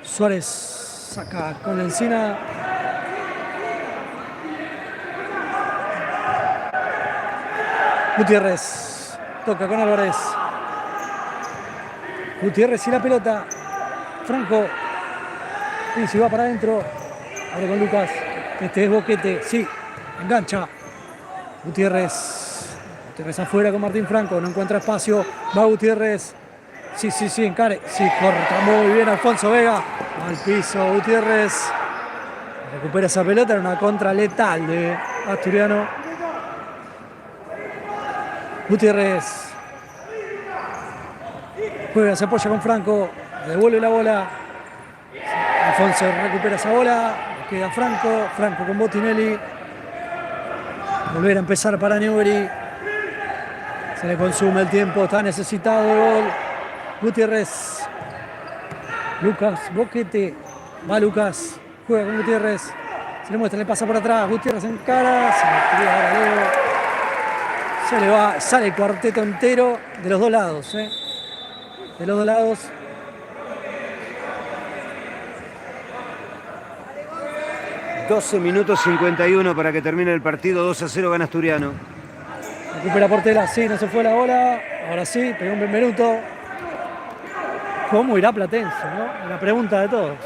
Suárez saca con la encina. Gutiérrez toca con Álvarez. Gutiérrez y la pelota. Franco. Y se va para adentro. Abre con Lucas. Este es Boquete. Sí. Engancha. Gutiérrez. Gutiérrez afuera con Martín Franco. No encuentra espacio. Va Gutiérrez. Sí, encare. Sí, corta muy bien Alfonso Vega. Al piso Gutiérrez. Recupera esa pelota. Era una contra letal de Asturiano. Gutiérrez. Juega, se apoya con Franco. Devuelve la bola. Alfonso recupera esa bola. Queda Franco. Franco con Botinelli. Volver a empezar para Newbery. Se le consume el tiempo. Está necesitado de gol. Gutiérrez. Lucas, Boquete. Va Lucas. Juega con Gutiérrez. Se le muestra, le pasa por atrás. Gutiérrez en cara. Se le tira ahora Leo. Se le va. Sale el cuarteto entero de los dos lados. De los dos lados. $12 minutos 51 para que termine el partido. 2-0 gana Asturiano. Recupera Portela. Sí, no se fue la bola. Ahora sí, pegó un Benvenuto. ¿Cómo irá Platense, no? La pregunta de todos.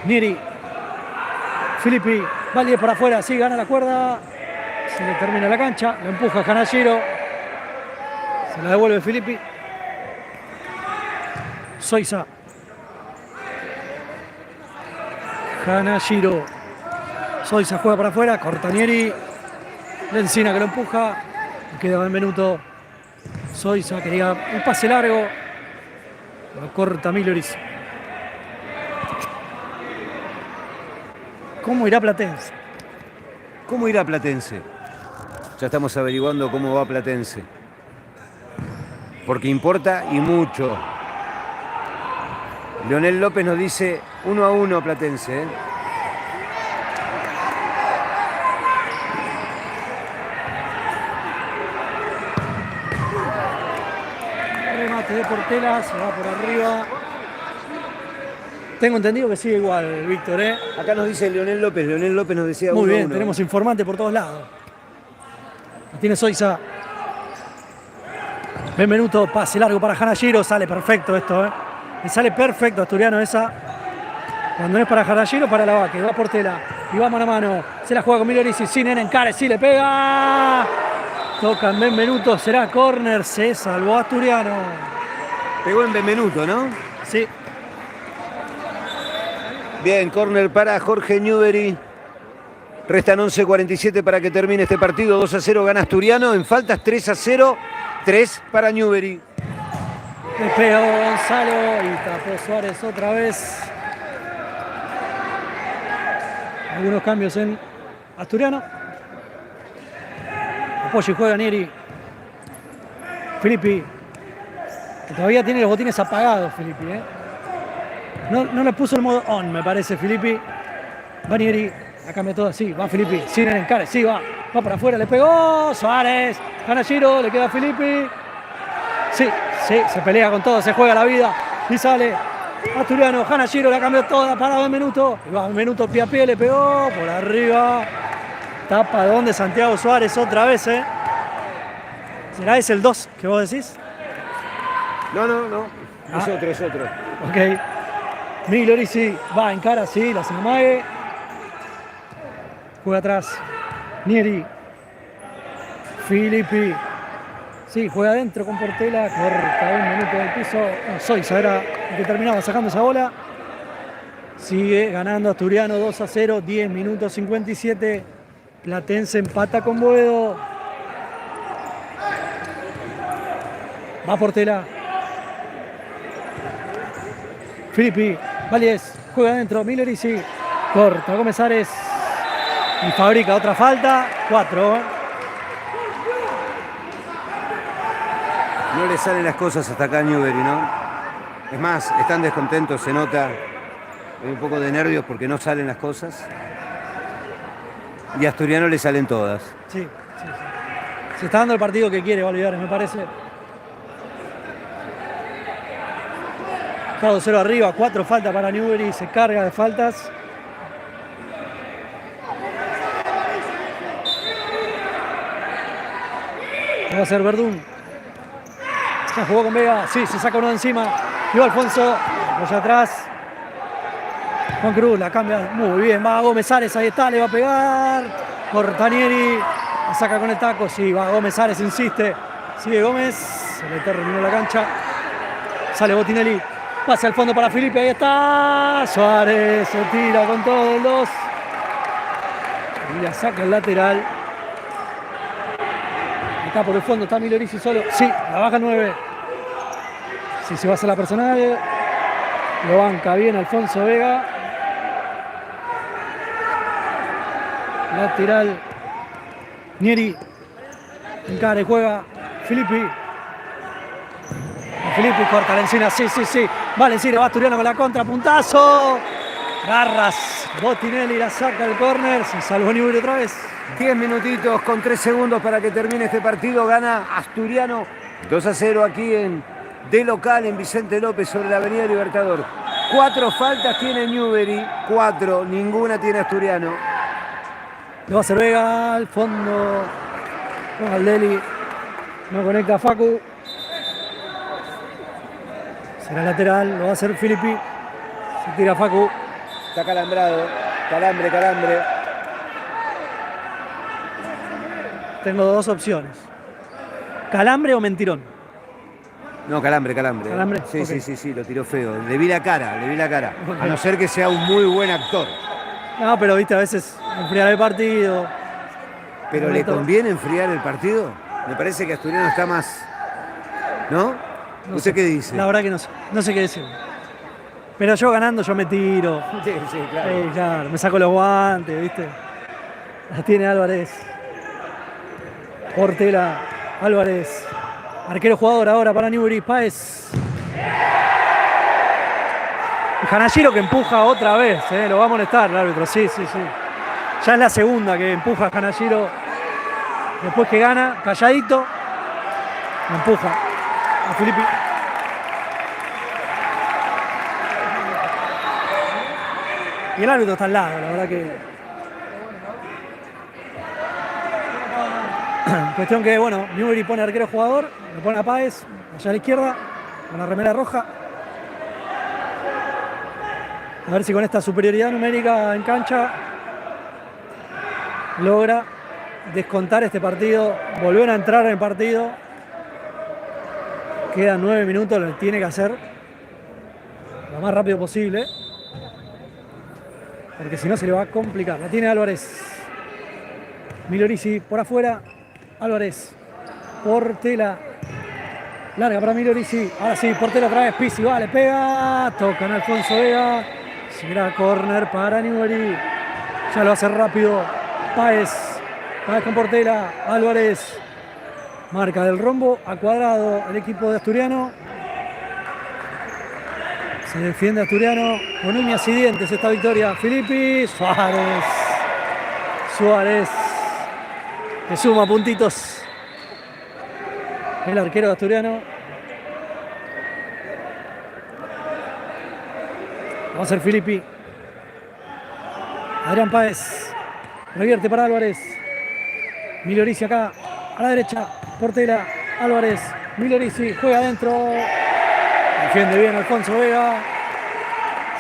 Neri. Filippi. Va 10 por afuera. Sí, gana la cuerda. Se le termina la cancha. Lo empuja Canallero. Se la devuelve Filippi. Soiza. Canallero. Soiza juega para afuera. Cortanieri. Lencina que lo empuja. Queda Benvenuto. Soiza quería un pase largo. Lo corta Miloris. ¿Cómo irá Platense? ¿Cómo irá Platense? Ya estamos averiguando cómo va Platense. Porque importa y mucho. Leonel López nos dice 1-1 Platense. Remate de Portela, se va por arriba. Tengo entendido que sigue igual, Víctor, Acá nos dice Leonel López. Leonel López nos decía 1-1. Muy bien, tenemos informante por todos lados. Tiene Soiza. Benvenuto, pase largo para Canallero. Sale perfecto esto, Le sale perfecto Asturiano esa. Cuando no es para Jarallero, para la vaca. Va Portela. Y va mano a mano. Se la juega con Milorisi. Sin en encare. Sí le pega. Toca en Benvenuto. Será córner. Se salvó Asturiano. Pegó en Benvenuto, ¿no? Sí. Bien, córner para Jorge Newbery. Restan 11:47 para que termine este partido. 2-0 gana Asturiano. En faltas 3-0. 3 para Newbery. Despegó Gonzalo y tapó Suárez otra vez. Algunos cambios en Asturiano. Apoya y juega Neri. Filippi. Que todavía tiene los botines apagados, Filippi. No le puso el modo on, me parece, Filippi. Va Neri. La cambia todo así. Va Filippi. Sin el encare. Sí, va. Va para afuera. Le pegó. Suárez. Gana Giro. Le queda a Filippi. Sí, se pelea con todo. Se juega la vida. Y sale Asturiano. Gana Giro. La cambió toda para Benvenuto. Y va Benvenuto pie a pie. Le pegó. Por arriba. Tapa donde Santiago Suárez otra vez, ¿Será ese el 2 que vos decís? No. Es otro. Ok. Milorisi va en cara, sí, la Sinamague. Juega atrás. Nieri. Filippi. Sí, juega adentro con Portela. Corta un minuto del piso. No, Soiza era el que terminaba sacando esa bola. Sigue ganando Asturiano 2-0. 10 minutos 57. Platense empata con Boedo. Va Portela. Filippi. Valies. Juega adentro. Milorisi. Corta Gómez Ares. Y fabrica otra falta. 4. No le salen las cosas hasta acá a Newbery, ¿no? Es más, están descontentos, se nota. Hay un poco de nervios porque no salen las cosas. Y a Asturiano le salen todas. Sí. Se está dando el partido que quiere Olivares, me parece. 2-0 arriba, 4 faltas para Newbery, se carga de faltas. Va a ser Verdún. Ya jugó con Vega, sí, se saca uno de encima. Y va Alfonso, allá atrás. Juan Cruz la cambia muy bien, va Gómez Ares, ahí está, le va a pegar. Cortanieri, la saca con el taco, sí, va Gómez Ares, insiste. Sigue Gómez, se le terminó la cancha. Sale Botinelli, pase al fondo para Filippi, ahí está. Suárez se tira con todos el 2. Y la saca el lateral. Acá por el fondo está Milorisi solo. Sí, la baja 9. Sí, se va a hacer la personal. Lo banca bien Alfonso Vega. Lateral. Nieri. Encare, juega. Filippi. Filippi corta la encina. Sí. Va Lencina, va Asturiano con la contra. Puntazo. Garras. Botinelli la saca del córner. Se salvó Newbery otra vez. 10 minutitos con 3 segundos para que termine este partido. Gana Asturiano 2-0 aquí de local en Vicente López sobre la Avenida Libertador. 4 faltas tiene Newbery, 4, ninguna tiene Asturiano. Lo va a hacer Vega al fondo. Con Aldeli. No conecta a Facu. Será lateral, lo va a hacer Filippi. Se tira Facu. Está calambrado. Calambre. Tengo 2 opciones. ¿Calambre o mentirón? No, calambre. ¿Calambre? Sí, Okay. sí, lo tiró feo. Le vi la cara. Okay. A no ser que sea un muy buen actor. No, pero viste, a veces enfriar el partido. ¿Pero le conviene enfriar el partido? Me parece que Asturiano está más... ¿No? No ¿Usted sé qué dice? La verdad que no sé qué decir. Pero yo ganando, yo me tiro. Sí, claro. Claro, me saco los guantes, ¿viste? La tiene Álvarez. Portela, Álvarez. Arquero jugador ahora para Newbery, Páez. Janashiro que empuja otra vez, lo va a molestar el árbitro, sí. Ya es la segunda que empuja Janashiro. Después que gana, calladito, empuja a Filippi. Y el árbitro está al lado, la verdad que... Cuestión que, bueno, Newbery pone arquero jugador, le pone a Páez, allá a la izquierda, con la remera roja. A ver si con esta superioridad numérica en cancha logra descontar este partido, volver a entrar en el partido. Quedan 9 minutos, lo tiene que hacer lo más rápido posible, porque si no se le va a complicar. La tiene Álvarez. Milorisi por afuera. Álvarez. Portela. Larga para Milorisi. Ahora sí, Portela otra vez. Pizzi va, le pega. Tocan a Alfonso Vega. Será córner para Newbery. Ya lo hace rápido Páez. Páez con Portela. Álvarez. Marca del rombo a Cuadrado el equipo de Asturiano. Se defiende Asturiano con uñas y dientes esta victoria. Filippi. Suárez. Suárez. Que suma puntitos. El arquero de Asturiano. Va a ser Filippi. Adrián Páez. Revierte para Álvarez. Milorisi acá. A la derecha. Portela. Álvarez. Milorisi. Juega adentro. Defiende bien Alfonso Vega.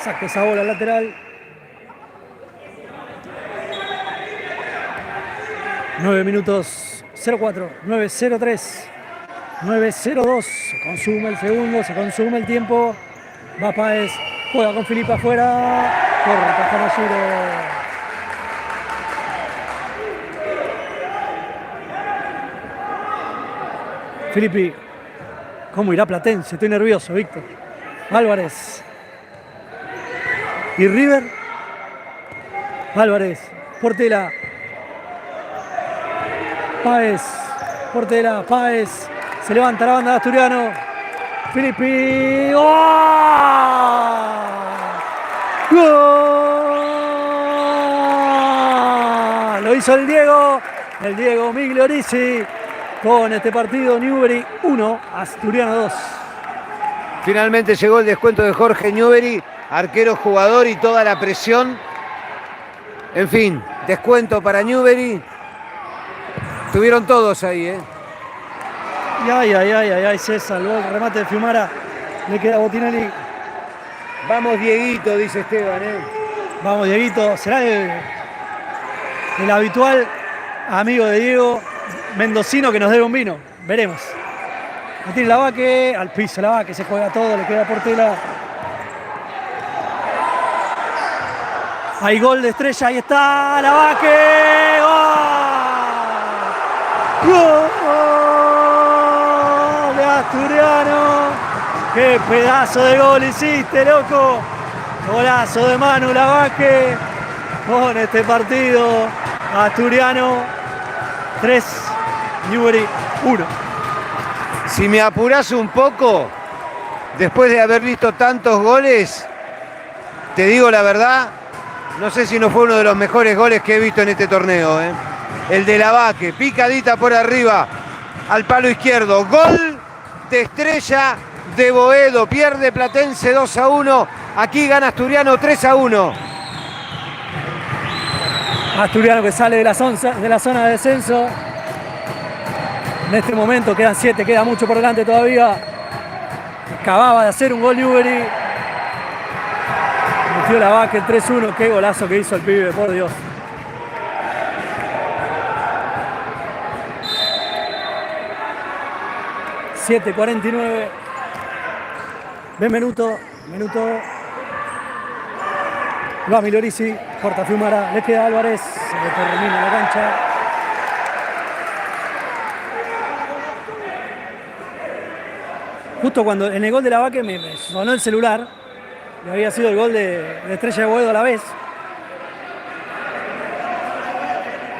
Saca esa bola al lateral. 9 minutos 04. 9-0-3. 9-0-2. Se consume el segundo. Se consume el tiempo. Va Páez. Juega con Filippi afuera. Corta Jamayuro. Filippi. ¿Cómo irá Platense? Estoy nervioso, Víctor. Álvarez. Y River. Álvarez. Portela. Páez. Portela. Páez. Se levanta la banda de Asturiano. Filippi. ¡Oh! ¡Gol! Lo hizo el Diego. El Diego Migliorisi. Con este partido, Newbery 1, Asturiano 2. Finalmente llegó el descuento de Jorge Newbery, arquero, jugador y toda la presión. En fin, descuento para Newbery. Estuvieron todos ahí, ¿eh? Y ay, se salvó el remate de Fiumara. Le queda a Botinelli. Vamos, Dieguito, dice Esteban, ¿eh? Vamos, Dieguito. Será el habitual amigo de Diego, mendocino, que nos debe un vino. Veremos. Ahí tiene Lavaque, al piso Lavaque, se juega todo, le queda Portela. Hay gol de Estrella, ahí está Lavaque. ¡Gol! ¡Gol de Asturiano! ¡Qué pedazo de gol hiciste, loco! Golazo de Manu Lavaque con este partido. Asturiano 3, Newbery 1. Si me apurás un poco, después de haber visto tantos goles, te digo la verdad, no sé si no fue uno de los mejores goles que he visto en este torneo, ¿eh? El de Lavaque, picadita por arriba, al palo izquierdo. Gol de Estrella de Boedo. Pierde Platense 2-1. Aquí gana Asturiano 3-1. Asturiano que sale de la zona de descenso. En este momento quedan 7, queda mucho por delante todavía. Acababa de hacer un gol Newbery. Metió Lavaque el 3-1. Qué golazo que hizo el pibe, por Dios. $7:49. Benvenuto. Va Milorisi, corta Fiumara, le queda Álvarez, se le termina la cancha. Justo cuando en el gol de Lavaque me sonó el celular, y había sido el gol de Estrella de Boedo a la vez.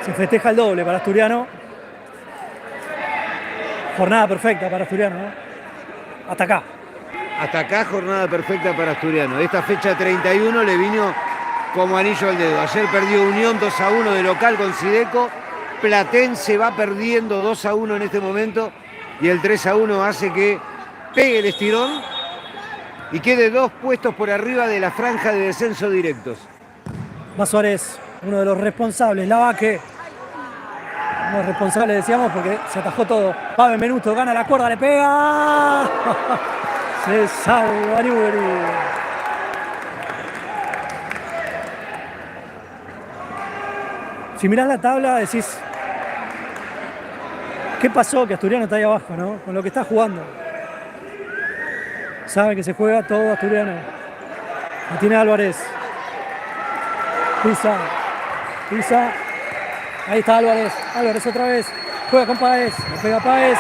Se festeja el doble para Asturiano. Jornada perfecta para Asturiano, ¿no? Hasta acá. Hasta acá jornada perfecta para Asturiano. Esta fecha 31 le vino como anillo al dedo. Ayer perdió Unión 2-1 de local con Sideco. Platense va perdiendo 2-1 en este momento. Y el 3-1 hace que pegue el estirón y quede 2 puestos por arriba de la franja de descenso directos. Va Suárez, uno de los responsables. Lavaque. No es responsable, decíamos, porque se atajó todo. Va Benvenuto, gana la cuerda, le pega. Se salva Newbery. Si mirás la tabla decís, ¿qué pasó? Que Asturiano está ahí abajo, ¿no? Con lo que está jugando. Sabe que se juega todo Asturiano. Y tiene Álvarez. Pisa. Ahí está Álvarez. Álvarez otra vez. Juega con Páez. Le pega Páez.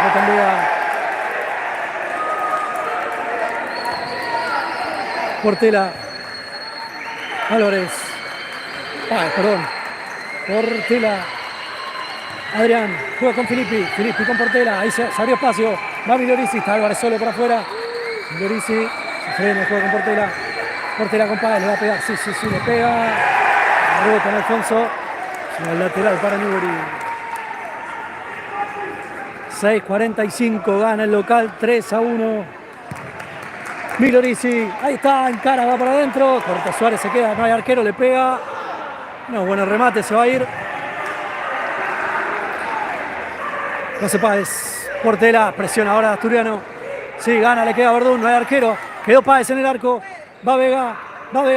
No cambia. Portela. Álvarez. Páez, perdón. Portela. Adrián. Juega con Filippi. Filippi con Portela. Ahí se abrió espacio. Va Migliorisi. Está Álvarez solo por afuera. Migliorisi. Se frena. Juega con Portela. Portela con Páez. Le va a pegar. Sí, le pega. Rebota en Alfonso. El lateral para Newbery. 6:45, gana el local 3-1. Migliorisi, ahí está, encara, va para adentro. Corta Suárez, se queda, no hay arquero, le pega. No, bueno remate, se va a ir. No se Páez. Portela, presiona ahora Asturiano. Sí, gana, le queda Verdún, no hay arquero. Quedó Páez en el arco. Va Vega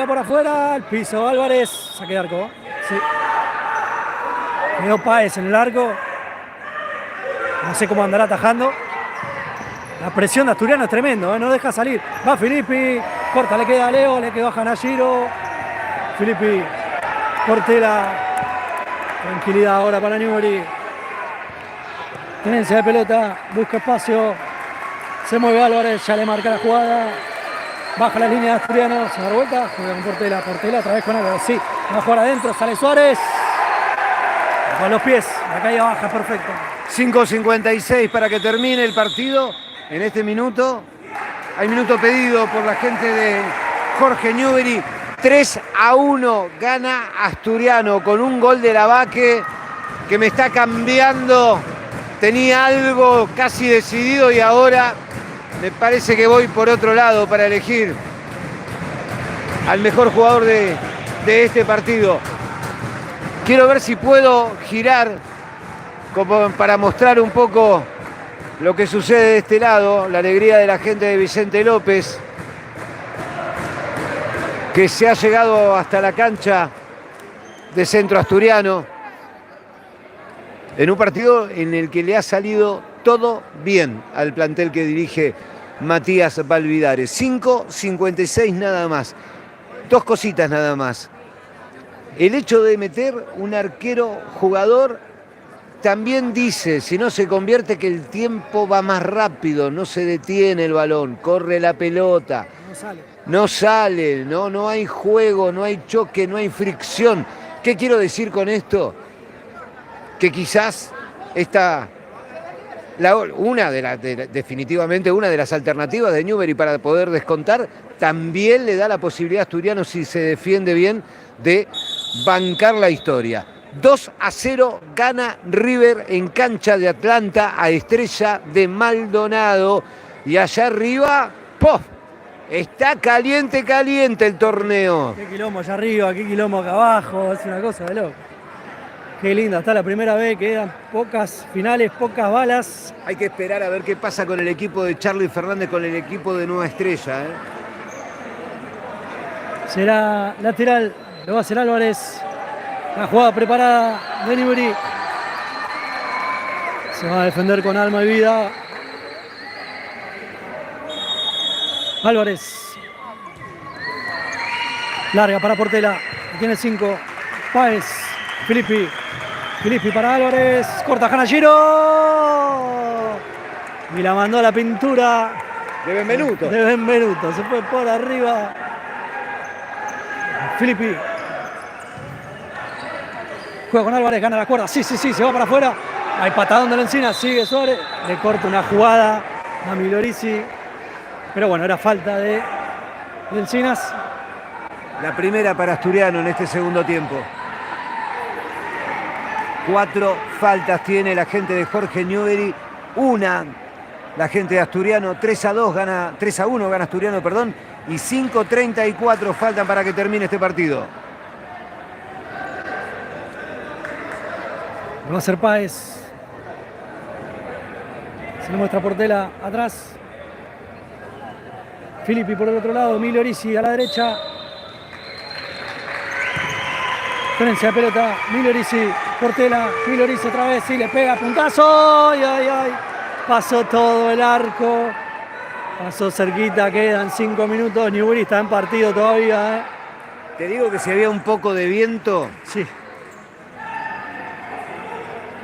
por afuera. El piso, Álvarez. Saque de arco. Sí. Quedó Páez en el arco. No sé cómo andará atajando. La presión de Asturiano es tremendo, no deja salir. Va Filippi. Corta, le queda a Leo. Le quedó a Hanashiro. Filippi. Portela. Tranquilidad ahora para Newbery. Tenencia de pelota. Busca espacio. Se mueve Álvarez. Ya le marca la jugada. Baja la línea de Asturiano. Se da vuelta. Juega con Portela. Portela otra vez con Álvarez. Sí. Va a jugar adentro. Sale Suárez. Con los pies, la caída baja, perfecto. 5:56 para que termine el partido. En este minuto, hay minuto pedido por la gente de Jorge Newbery. 3-1 gana Asturiano con un gol de Lavaque que me está cambiando. Tenía algo casi decidido y ahora me parece que voy por otro lado para elegir al mejor jugador de este partido. Quiero ver si puedo girar como para mostrar un poco lo que sucede de este lado, la alegría de la gente de Vicente López, que se ha llegado hasta la cancha de Centro Asturiano, en un partido en el que le ha salido todo bien al plantel que dirige Matías Valvidares. 5:56 nada más, dos cositas nada más. El hecho de meter un arquero jugador también dice, si no se convierte, que el tiempo va más rápido, no se detiene el balón, corre la pelota, no sale, no hay juego, no hay choque, no hay fricción. ¿Qué quiero decir con esto? Que quizás definitivamente una de las alternativas de Newbery para poder descontar, también le da la posibilidad a Asturiano, si se defiende bien, de bancar la historia. 2-0 gana River en cancha de Atlanta a Estrella de Maldonado. Y allá arriba, ¡pof! Está caliente el torneo. Qué quilombo allá arriba, qué quilombo acá abajo, es una cosa de loco. Qué linda, está la primera vez, quedan pocas finales, pocas balas. Hay que esperar a ver qué pasa con el equipo de Charly Fernández, con el equipo de Nueva Estrella. Será lateral, lo va a hacer Álvarez. La jugada preparada de Newbery. Se va a defender con alma y vida. Álvarez. Larga para Portela. Tiene 5. Páez. Filippi para Álvarez. Corta Hanashiro. Y la mandó a la pintura. De Benvenuto. Se fue por arriba. Filippi. Juega con Álvarez, gana la cuerda. Sí, se va para afuera. Hay patadón de la Encina, sigue Suárez. Le corta una jugada a Migliorisi. Pero bueno, era falta de Encinas. La primera para Asturiano en este segundo tiempo. 4 faltas tiene la gente de Jorge Newbery. Una, la gente de Asturiano. 3-1 gana Asturiano, perdón. Y 5:34 faltan para que termine este partido. Va a ser Páez. Se le muestra Portela atrás. Filippi por el otro lado. Migliorisi a la derecha. Tenencia de pelota, Milorisi, Portela, Milorisi otra vez, sí, le pega, puntazo, ay, ay, ay. Pasó todo el arco, pasó cerquita, quedan 5 minutos, Newbery está en partido todavía, Te digo que si había un poco de viento, Sí.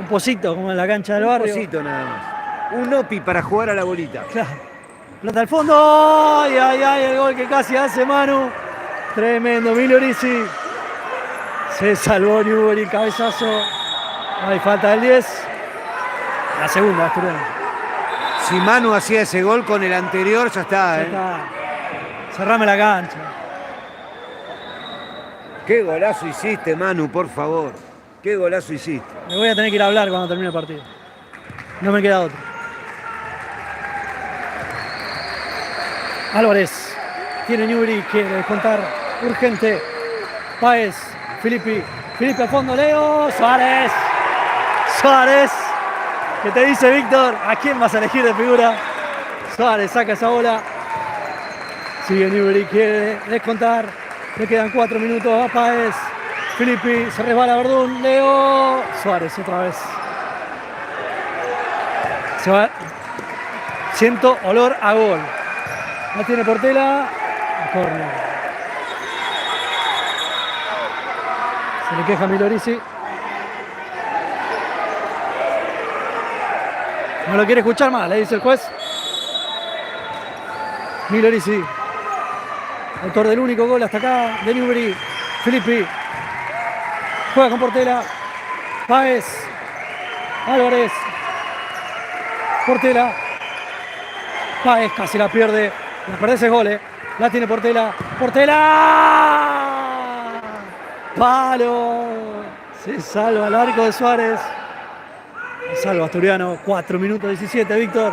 Un pocito, como en la cancha del barrio. un cosito nada más. Un opi para jugar a la bolita. Claro. Pelota al fondo, ay, ay, ay, el gol que casi hace Manu. Tremendo, Milorisi. Se salvó Newbery, cabezazo. Hay falta del 10. La segunda, Asturiano. Si Manu hacía ese gol con el anterior, ya está, Ya está. Cerrame la cancha. Qué golazo hiciste, Manu, por favor. Qué golazo hiciste. Me voy a tener que ir a hablar cuando termine el partido. No me queda otro. Álvarez. Tiene Newbery, quiere descontar. Urgente. Páez. Filippi. Filippi al fondo, Leo. Suárez. Suárez. ¿Qué te dice Víctor? ¿A quién vas a elegir de figura? Suárez saca esa bola. Sigue Newbery, quiere descontar. Le quedan 4 minutos a Páez. Filippi, se resbala Verdún. Leo. Suárez otra vez. Se va. Siento olor a gol. La tiene Portela. Córner. Se le queja Milorisi. No lo quiere escuchar más, le dice el juez. Milorisi. Autor del único gol hasta acá de Newbery. Filippi. Juega con Portela. Páez. Álvarez. Portela. Páez casi la pierde. La perdés es gol, La tiene Portela. ¡Portela! ¡Palo! Se salva el arco de Suárez. Se salva Asturiano. 4 minutos 17, Víctor.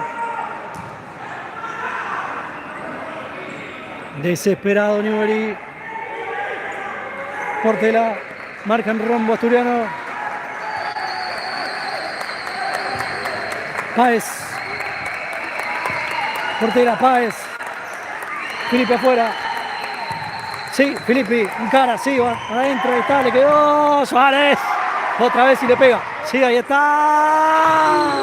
Desesperado Newbery. Portela. Marca en rombo Asturiano. Páez. Portela, Páez. Filippi afuera. Sí, Filippi, encara, sí, va adentro, ahí está, le quedó Suárez. Otra vez y le pega. Sí, ahí está.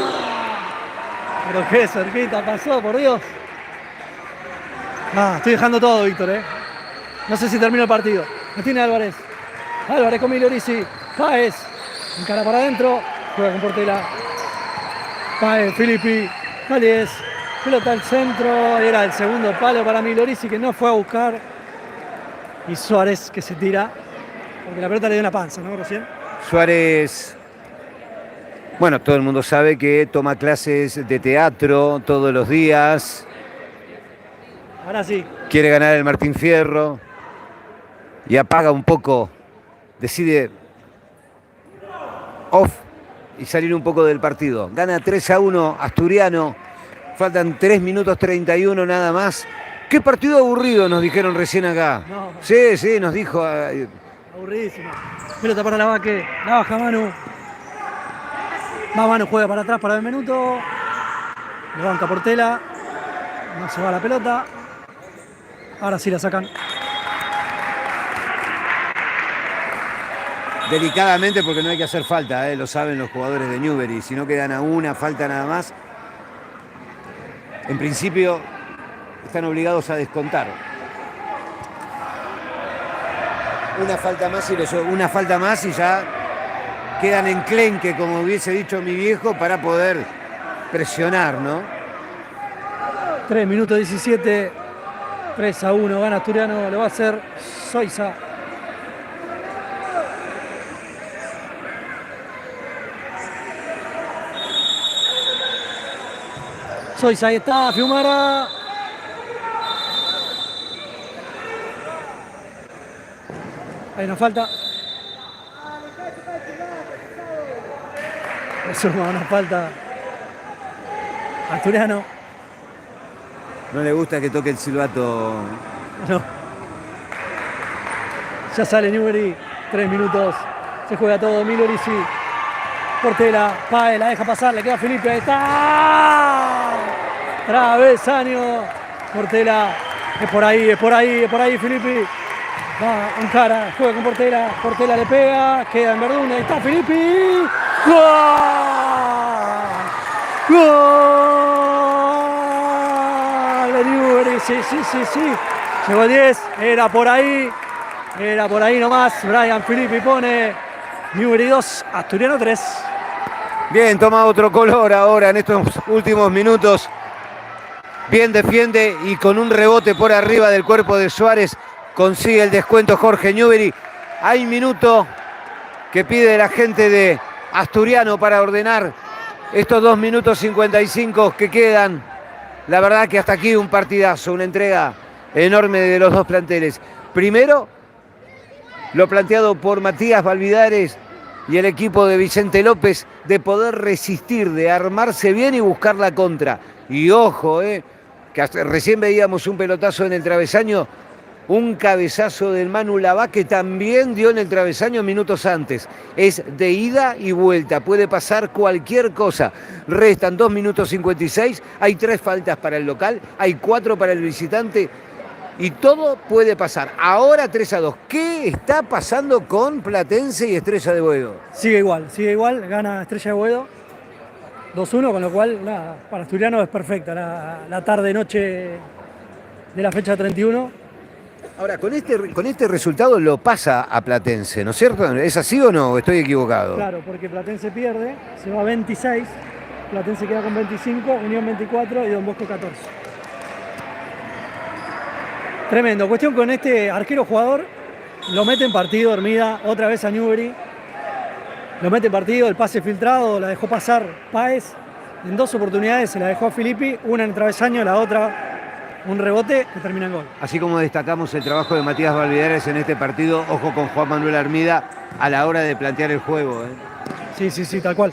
Pero qué cerquita pasó, por Dios. Estoy dejando todo, Víctor, No sé si termina el partido. Lo tiene Álvarez. Álvarez con Milorisi. Páez. Encara para adentro. Juega con Portela. Páez, Filippi. Páez. Pelota al centro. Era el segundo palo para Milorisi que no fue a buscar. Y Suárez que se tira. Porque la pelota le dio una panza, ¿no? Recién. Suárez. Bueno, todo el mundo sabe que toma clases de teatro todos los días. Ahora sí. Quiere ganar el Martín Fierro. Y apaga un poco. Decide off y salir un poco del partido. Gana 3-1 Asturiano. Faltan 3 minutos 31 nada más. Qué partido aburrido nos dijeron recién acá. No. Sí, nos dijo. Aburridísimo. Pelota para la Vaque. La baja Manu. Manu juega para atrás para el minuto. Le banca Portela. No se va la pelota. Ahora sí la sacan. Delicadamente porque no hay que hacer falta, lo saben los jugadores de Newbery. Si no quedan a una falta nada más, en principio están obligados a descontar. Una falta más y ya quedan enclenque, como hubiese dicho mi viejo, para poder presionar, ¿no? 3 minutos 17. 3-1. Gana Asturiano. Le va a hacer Soiza. Soiza, ahí está, Fiumara. Hay una falta. Suma una falta. Asturiano. No le gusta que toque el silbato. No. Ya sale Newbery. 3 minutos. Se juega todo. Milorisi. Portela, Páez, la deja pasar, le queda a Filippi, ahí está. Travesaño. Portela, es por ahí, Filippi. Va en cara, juega con Portela. Portela le pega, queda en Verdún. Ahí está Filippi. ¡Gol! ¡Gol! De Newbery. Sí. Llegó el 10. Era por ahí nomás. Brian Filippi pone Newbery 2, Asturiano 3. Bien, toma otro color ahora en estos últimos minutos. Bien defiende y con un rebote por arriba del cuerpo de Suárez consigue el descuento Jorge Newbery. Hay minuto que pide la gente de Asturiano para ordenar estos 2 minutos 55 que quedan. La verdad que hasta aquí un partidazo, una entrega enorme de los dos planteles. Primero, lo planteado por Matías Valvidares y el equipo de Vicente López de poder resistir, de armarse bien y buscar la contra. Y ojo, que recién veíamos un pelotazo en el travesaño, un cabezazo del Manu Lavá que también dio en el travesaño minutos antes. Es de ida y vuelta, puede pasar cualquier cosa. Restan 2 minutos 56, hay 3 faltas para el local, hay 4 para el visitante. Y todo puede pasar. Ahora 3-2. ¿Qué está pasando con Platense y Estrella de Boedo? Sigue igual. Gana Estrella de Boedo 2-1, con lo cual nada, para Asturiano es perfecta la tarde-noche de la fecha 31. Ahora, con este resultado lo pasa a Platense, ¿no es cierto? ¿Es así o no? ¿Estoy equivocado? Claro, porque Platense pierde, se va a 26, Platense queda con 25, Unión 24 y Don Bosco 14. Tremendo. Cuestión con este arquero jugador, lo mete en partido, Hermida, otra vez a Newbery. Lo mete en partido, el pase filtrado, la dejó pasar Páez. En 2 oportunidades se la dejó a Filippi, una en el travesaño, la otra un rebote que termina en gol. Así como destacamos el trabajo de Matías Valvidares en este partido, ojo con Juan Manuel Hermida a la hora de plantear el juego. Sí, tal cual.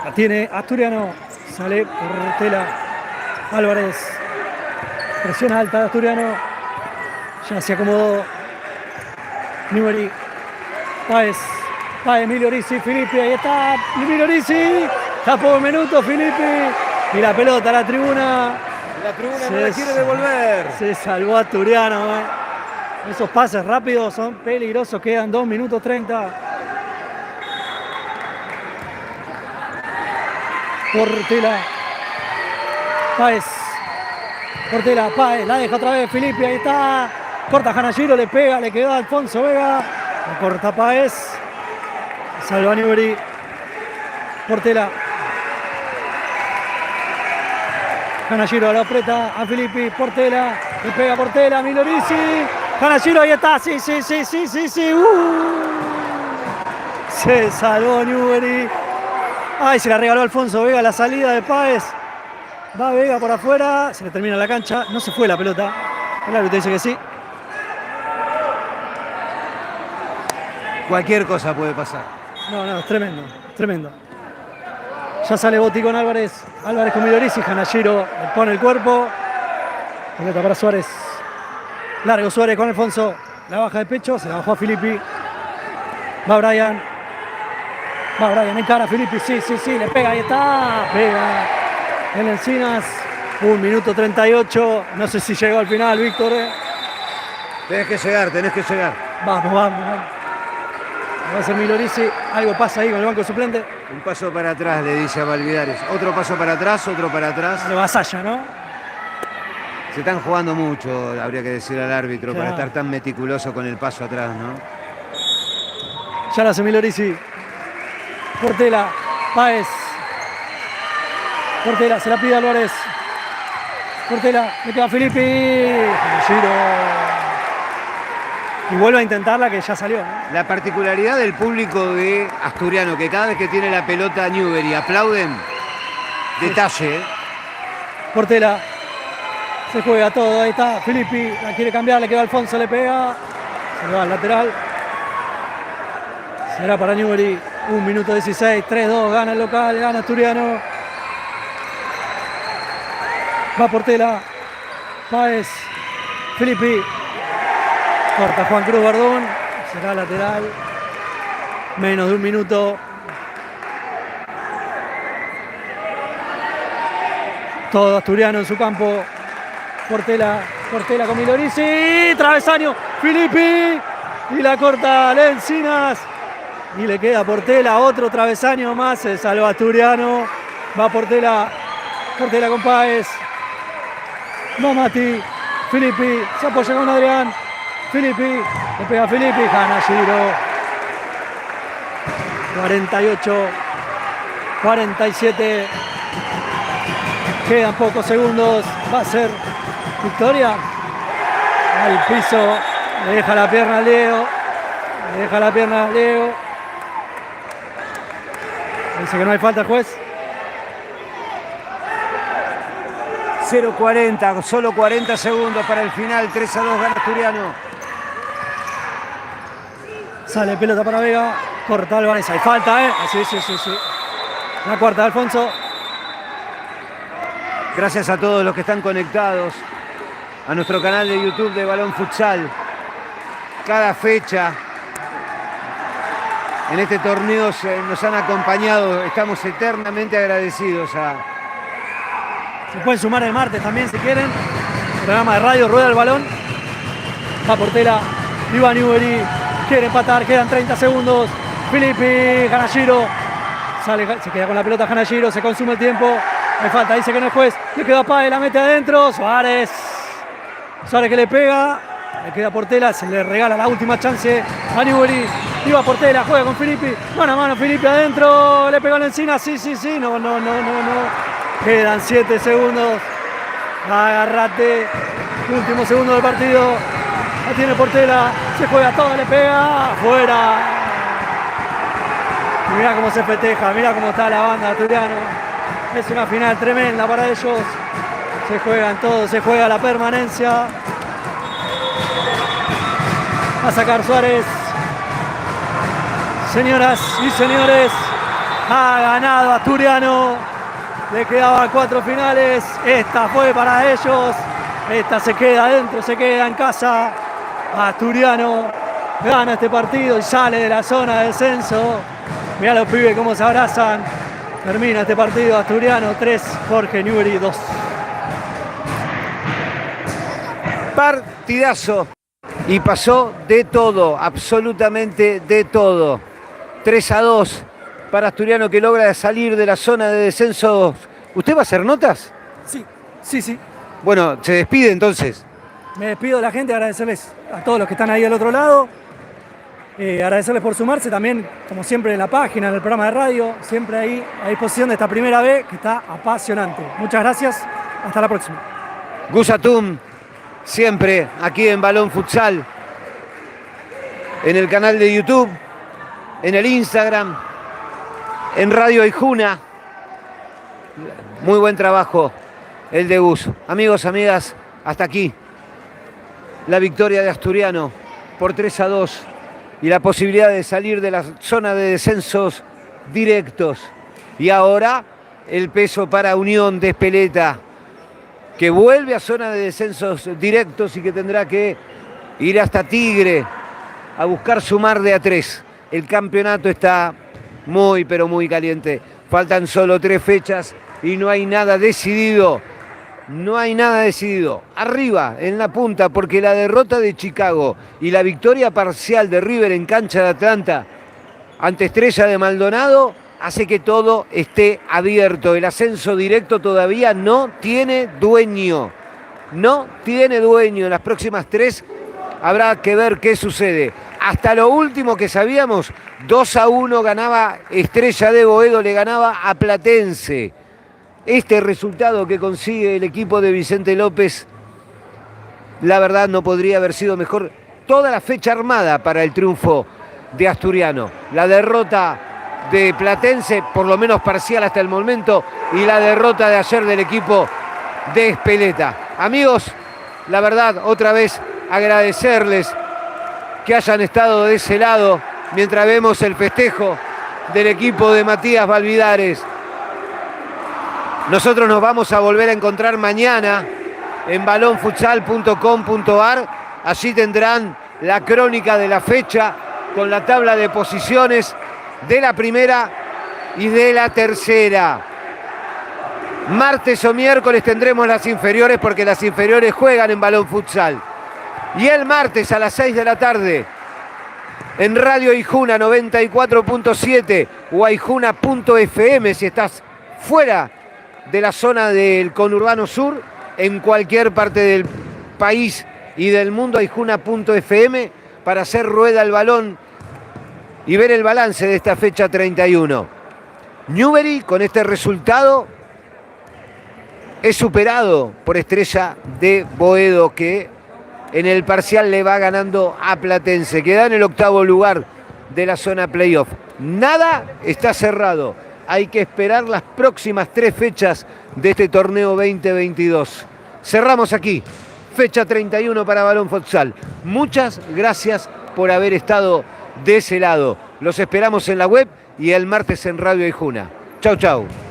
La tiene Asturiano, sale por Tela Álvarez. Presión alta de Asturiano. Ya se acomodó Newbery. Páez, Migliorisi, Filippi, ahí está Migliorisi. Está por minutos Filippi. Y la pelota a la tribuna. La tribuna no la quiere devolver. Se salvó Asturiano. Esos pases rápidos son peligrosos. Quedan 2 minutos 30. Portela. Portela, Páez, la deja otra vez Filippi, ahí está. Corta Janayiro, le pega, le quedó a Alfonso Vega. La corta Páez. Salva Newbery. Portela. Janayiro lo aprieta a Filippi. Portela. Le pega Portela, Migliorisi. Janayiro, ahí está. Sí. Se salvó Newbery. Ay, se la regaló Alfonso Vega la salida de Páez. Va Vega por afuera, se le termina la cancha, no se fue la pelota. El árbitro dice que sí. Cualquier cosa puede pasar. No, es tremendo. Ya sale Botti con Álvarez con Migliorisi, Janayiro le pone el cuerpo. Pelota para Suárez. Largo Suárez con Alfonso. La baja de pecho, se la bajó a Filippi. Va Brian en cara a Filippi, sí, le pega, ahí está. Pega en Encinas. 1 minuto 38. No sé si llegó al final, Víctor. Tenés que llegar. Vamos. Va a ser Migliorisi. Algo pasa ahí con el banco suplente. Un paso para atrás, le dice a Valvidares. Otro paso para atrás. Le vasalla, ¿no? Se están jugando mucho, habría que decir al árbitro, claro, para estar tan meticuloso con el paso atrás, ¿no? Ya la hace Migliorisi. Portela, Páez. Portela, se la pide Álvarez. Portela, le queda a Filippi. Giro. Y vuelve a intentarla, que ya salió, ¿no? La particularidad del público de Asturiano, que cada vez que tiene la pelota Newbery aplauden. Detalle, Portela. Se juega todo, ahí está Filippi. La quiere cambiar, le queda Alfonso, le pega. Se le va al lateral. Será para Newbery. 1 minuto 16, 3-2, gana el local, gana Asturiano. Va Portela, Páez, Filippi. Corta Juan Cruz Bardón, será lateral. Menos de 1 minuto. Todo Asturiano en su campo. Portela Portela con Milorisi, travesaño, Filippi, y la corta Lencinas, y le queda a Portela otro travesaño más, se salva Asturiano, va Portela con Páez, no Mati, Filippi, se apoya con Adrián, Filippi, le pega a Filippi, gana Giro, 48, 47, quedan pocos segundos, va a ser victoria, al piso, le deja la pierna a Leo, dice que no hay falta el juez. 0:40, solo 40 segundos para el final, 3-2 gana Asturiano. Sale pelota para Vega, corta Álvarez, hay falta, sí. La cuarta de Alfonso. Gracias a todos los que están conectados a nuestro canal de YouTube de Balón Futsal. Cada fecha en este torneo nos han acompañado, estamos eternamente agradecidos Se pueden sumar el martes también si quieren. Programa de radio, rueda el balón. Va Portela, Iván Newbery, quiere empatar, quedan 30 segundos. Filippi, gana Giro. Se queda con la pelota Janayiro, se consume el tiempo. Hay falta, dice que no es juez. Le queda Páez, la mete adentro. Suárez que le pega. Le queda Portela, se le regala la última chance a Newbery. Iba Portela, juega con Filippi. Mano a mano, Filippi adentro. Le pegó a la encina. Sí. No. Quedan 7 segundos. Agárrate. Último segundo del partido. La tiene Portela. Se juega todo, le pega. Afuera. Mirá cómo se festeja. Mirá cómo está la banda Asturiano. Es una final tremenda para ellos. Se juegan todo. Se juega la permanencia. Va a sacar Suárez. Señoras y señores, ha ganado Asturiano. Le quedaban 4 finales. Esta fue para ellos. Esta se queda adentro, se queda en casa. Asturiano gana este partido y sale de la zona de descenso. Mirá los pibes cómo se abrazan. Termina este partido. Asturiano 3, Jorge Newbery 2. Partidazo. Y pasó de todo, absolutamente de todo. 3-2 para Asturiano, que logra salir de la zona de descenso. ¿Usted va a hacer notas? Sí. Bueno, se despide entonces. Me despido de la gente, agradecerles a todos los que están ahí al otro lado. Agradecerles por sumarse también, como siempre, en la página, en el programa de radio. Siempre ahí a disposición de esta primera B, que está apasionante. Muchas gracias. Hasta la próxima. Gus Atum, siempre aquí en Balón Futsal, en el canal de YouTube, en el Instagram, en Radio Aijuna. Muy buen trabajo el de Gus. Amigos, amigas, hasta aquí la victoria de Asturiano por 3-2 y la posibilidad de salir de la zona de descensos directos. Y ahora el peso para Unión de Espeleta, que vuelve a zona de descensos directos y que tendrá que ir hasta Tigre a buscar sumar de a 3. El campeonato está muy, pero muy caliente. Faltan solo 3 fechas y no hay nada decidido. No hay nada decidido. Arriba, en la punta, porque la derrota de Chicago y la victoria parcial de River en cancha de Atlanta ante Estrella de Maldonado hace que todo esté abierto. El ascenso directo todavía no tiene dueño. No tiene dueño. En las próximas 3 habrá que ver qué sucede. Hasta lo último que sabíamos, 2-1 ganaba Estrella de Boedo, le ganaba a Platense. Este resultado que consigue el equipo de Vicente López, la verdad no podría haber sido mejor. Toda la fecha armada para el triunfo de Asturiano. La derrota de Platense, por lo menos parcial hasta el momento, y la derrota de ayer del equipo de Espeleta. Amigos, la verdad, otra vez agradecerles que hayan estado de ese lado mientras vemos el festejo del equipo de Matías Valvidares. Nosotros nos vamos a volver a encontrar mañana en balonfutsal.com.ar. Allí tendrán la crónica de la fecha con la tabla de posiciones de la primera y de la tercera. Martes o miércoles tendremos las inferiores porque las inferiores juegan en Balón Futsal. Y el martes a las 6 de la tarde en Radio Aijuna 94.7 o aijuna.fm si estás fuera de la zona del conurbano sur, en cualquier parte del país y del mundo, aijuna.fm, para hacer rueda el balón y ver el balance de esta fecha 31. Newbery con este resultado es superado por Estrella de Boedo, que en el parcial le va ganando a Platense. Queda en el octavo lugar de la zona playoff. Nada está cerrado. Hay que esperar las próximas 3 fechas de este torneo 2022. Cerramos aquí, fecha 31 para Balón Futsal. Muchas gracias por haber estado de ese lado. Los esperamos en la web y el martes en Radio Aijuna. Chau, chau.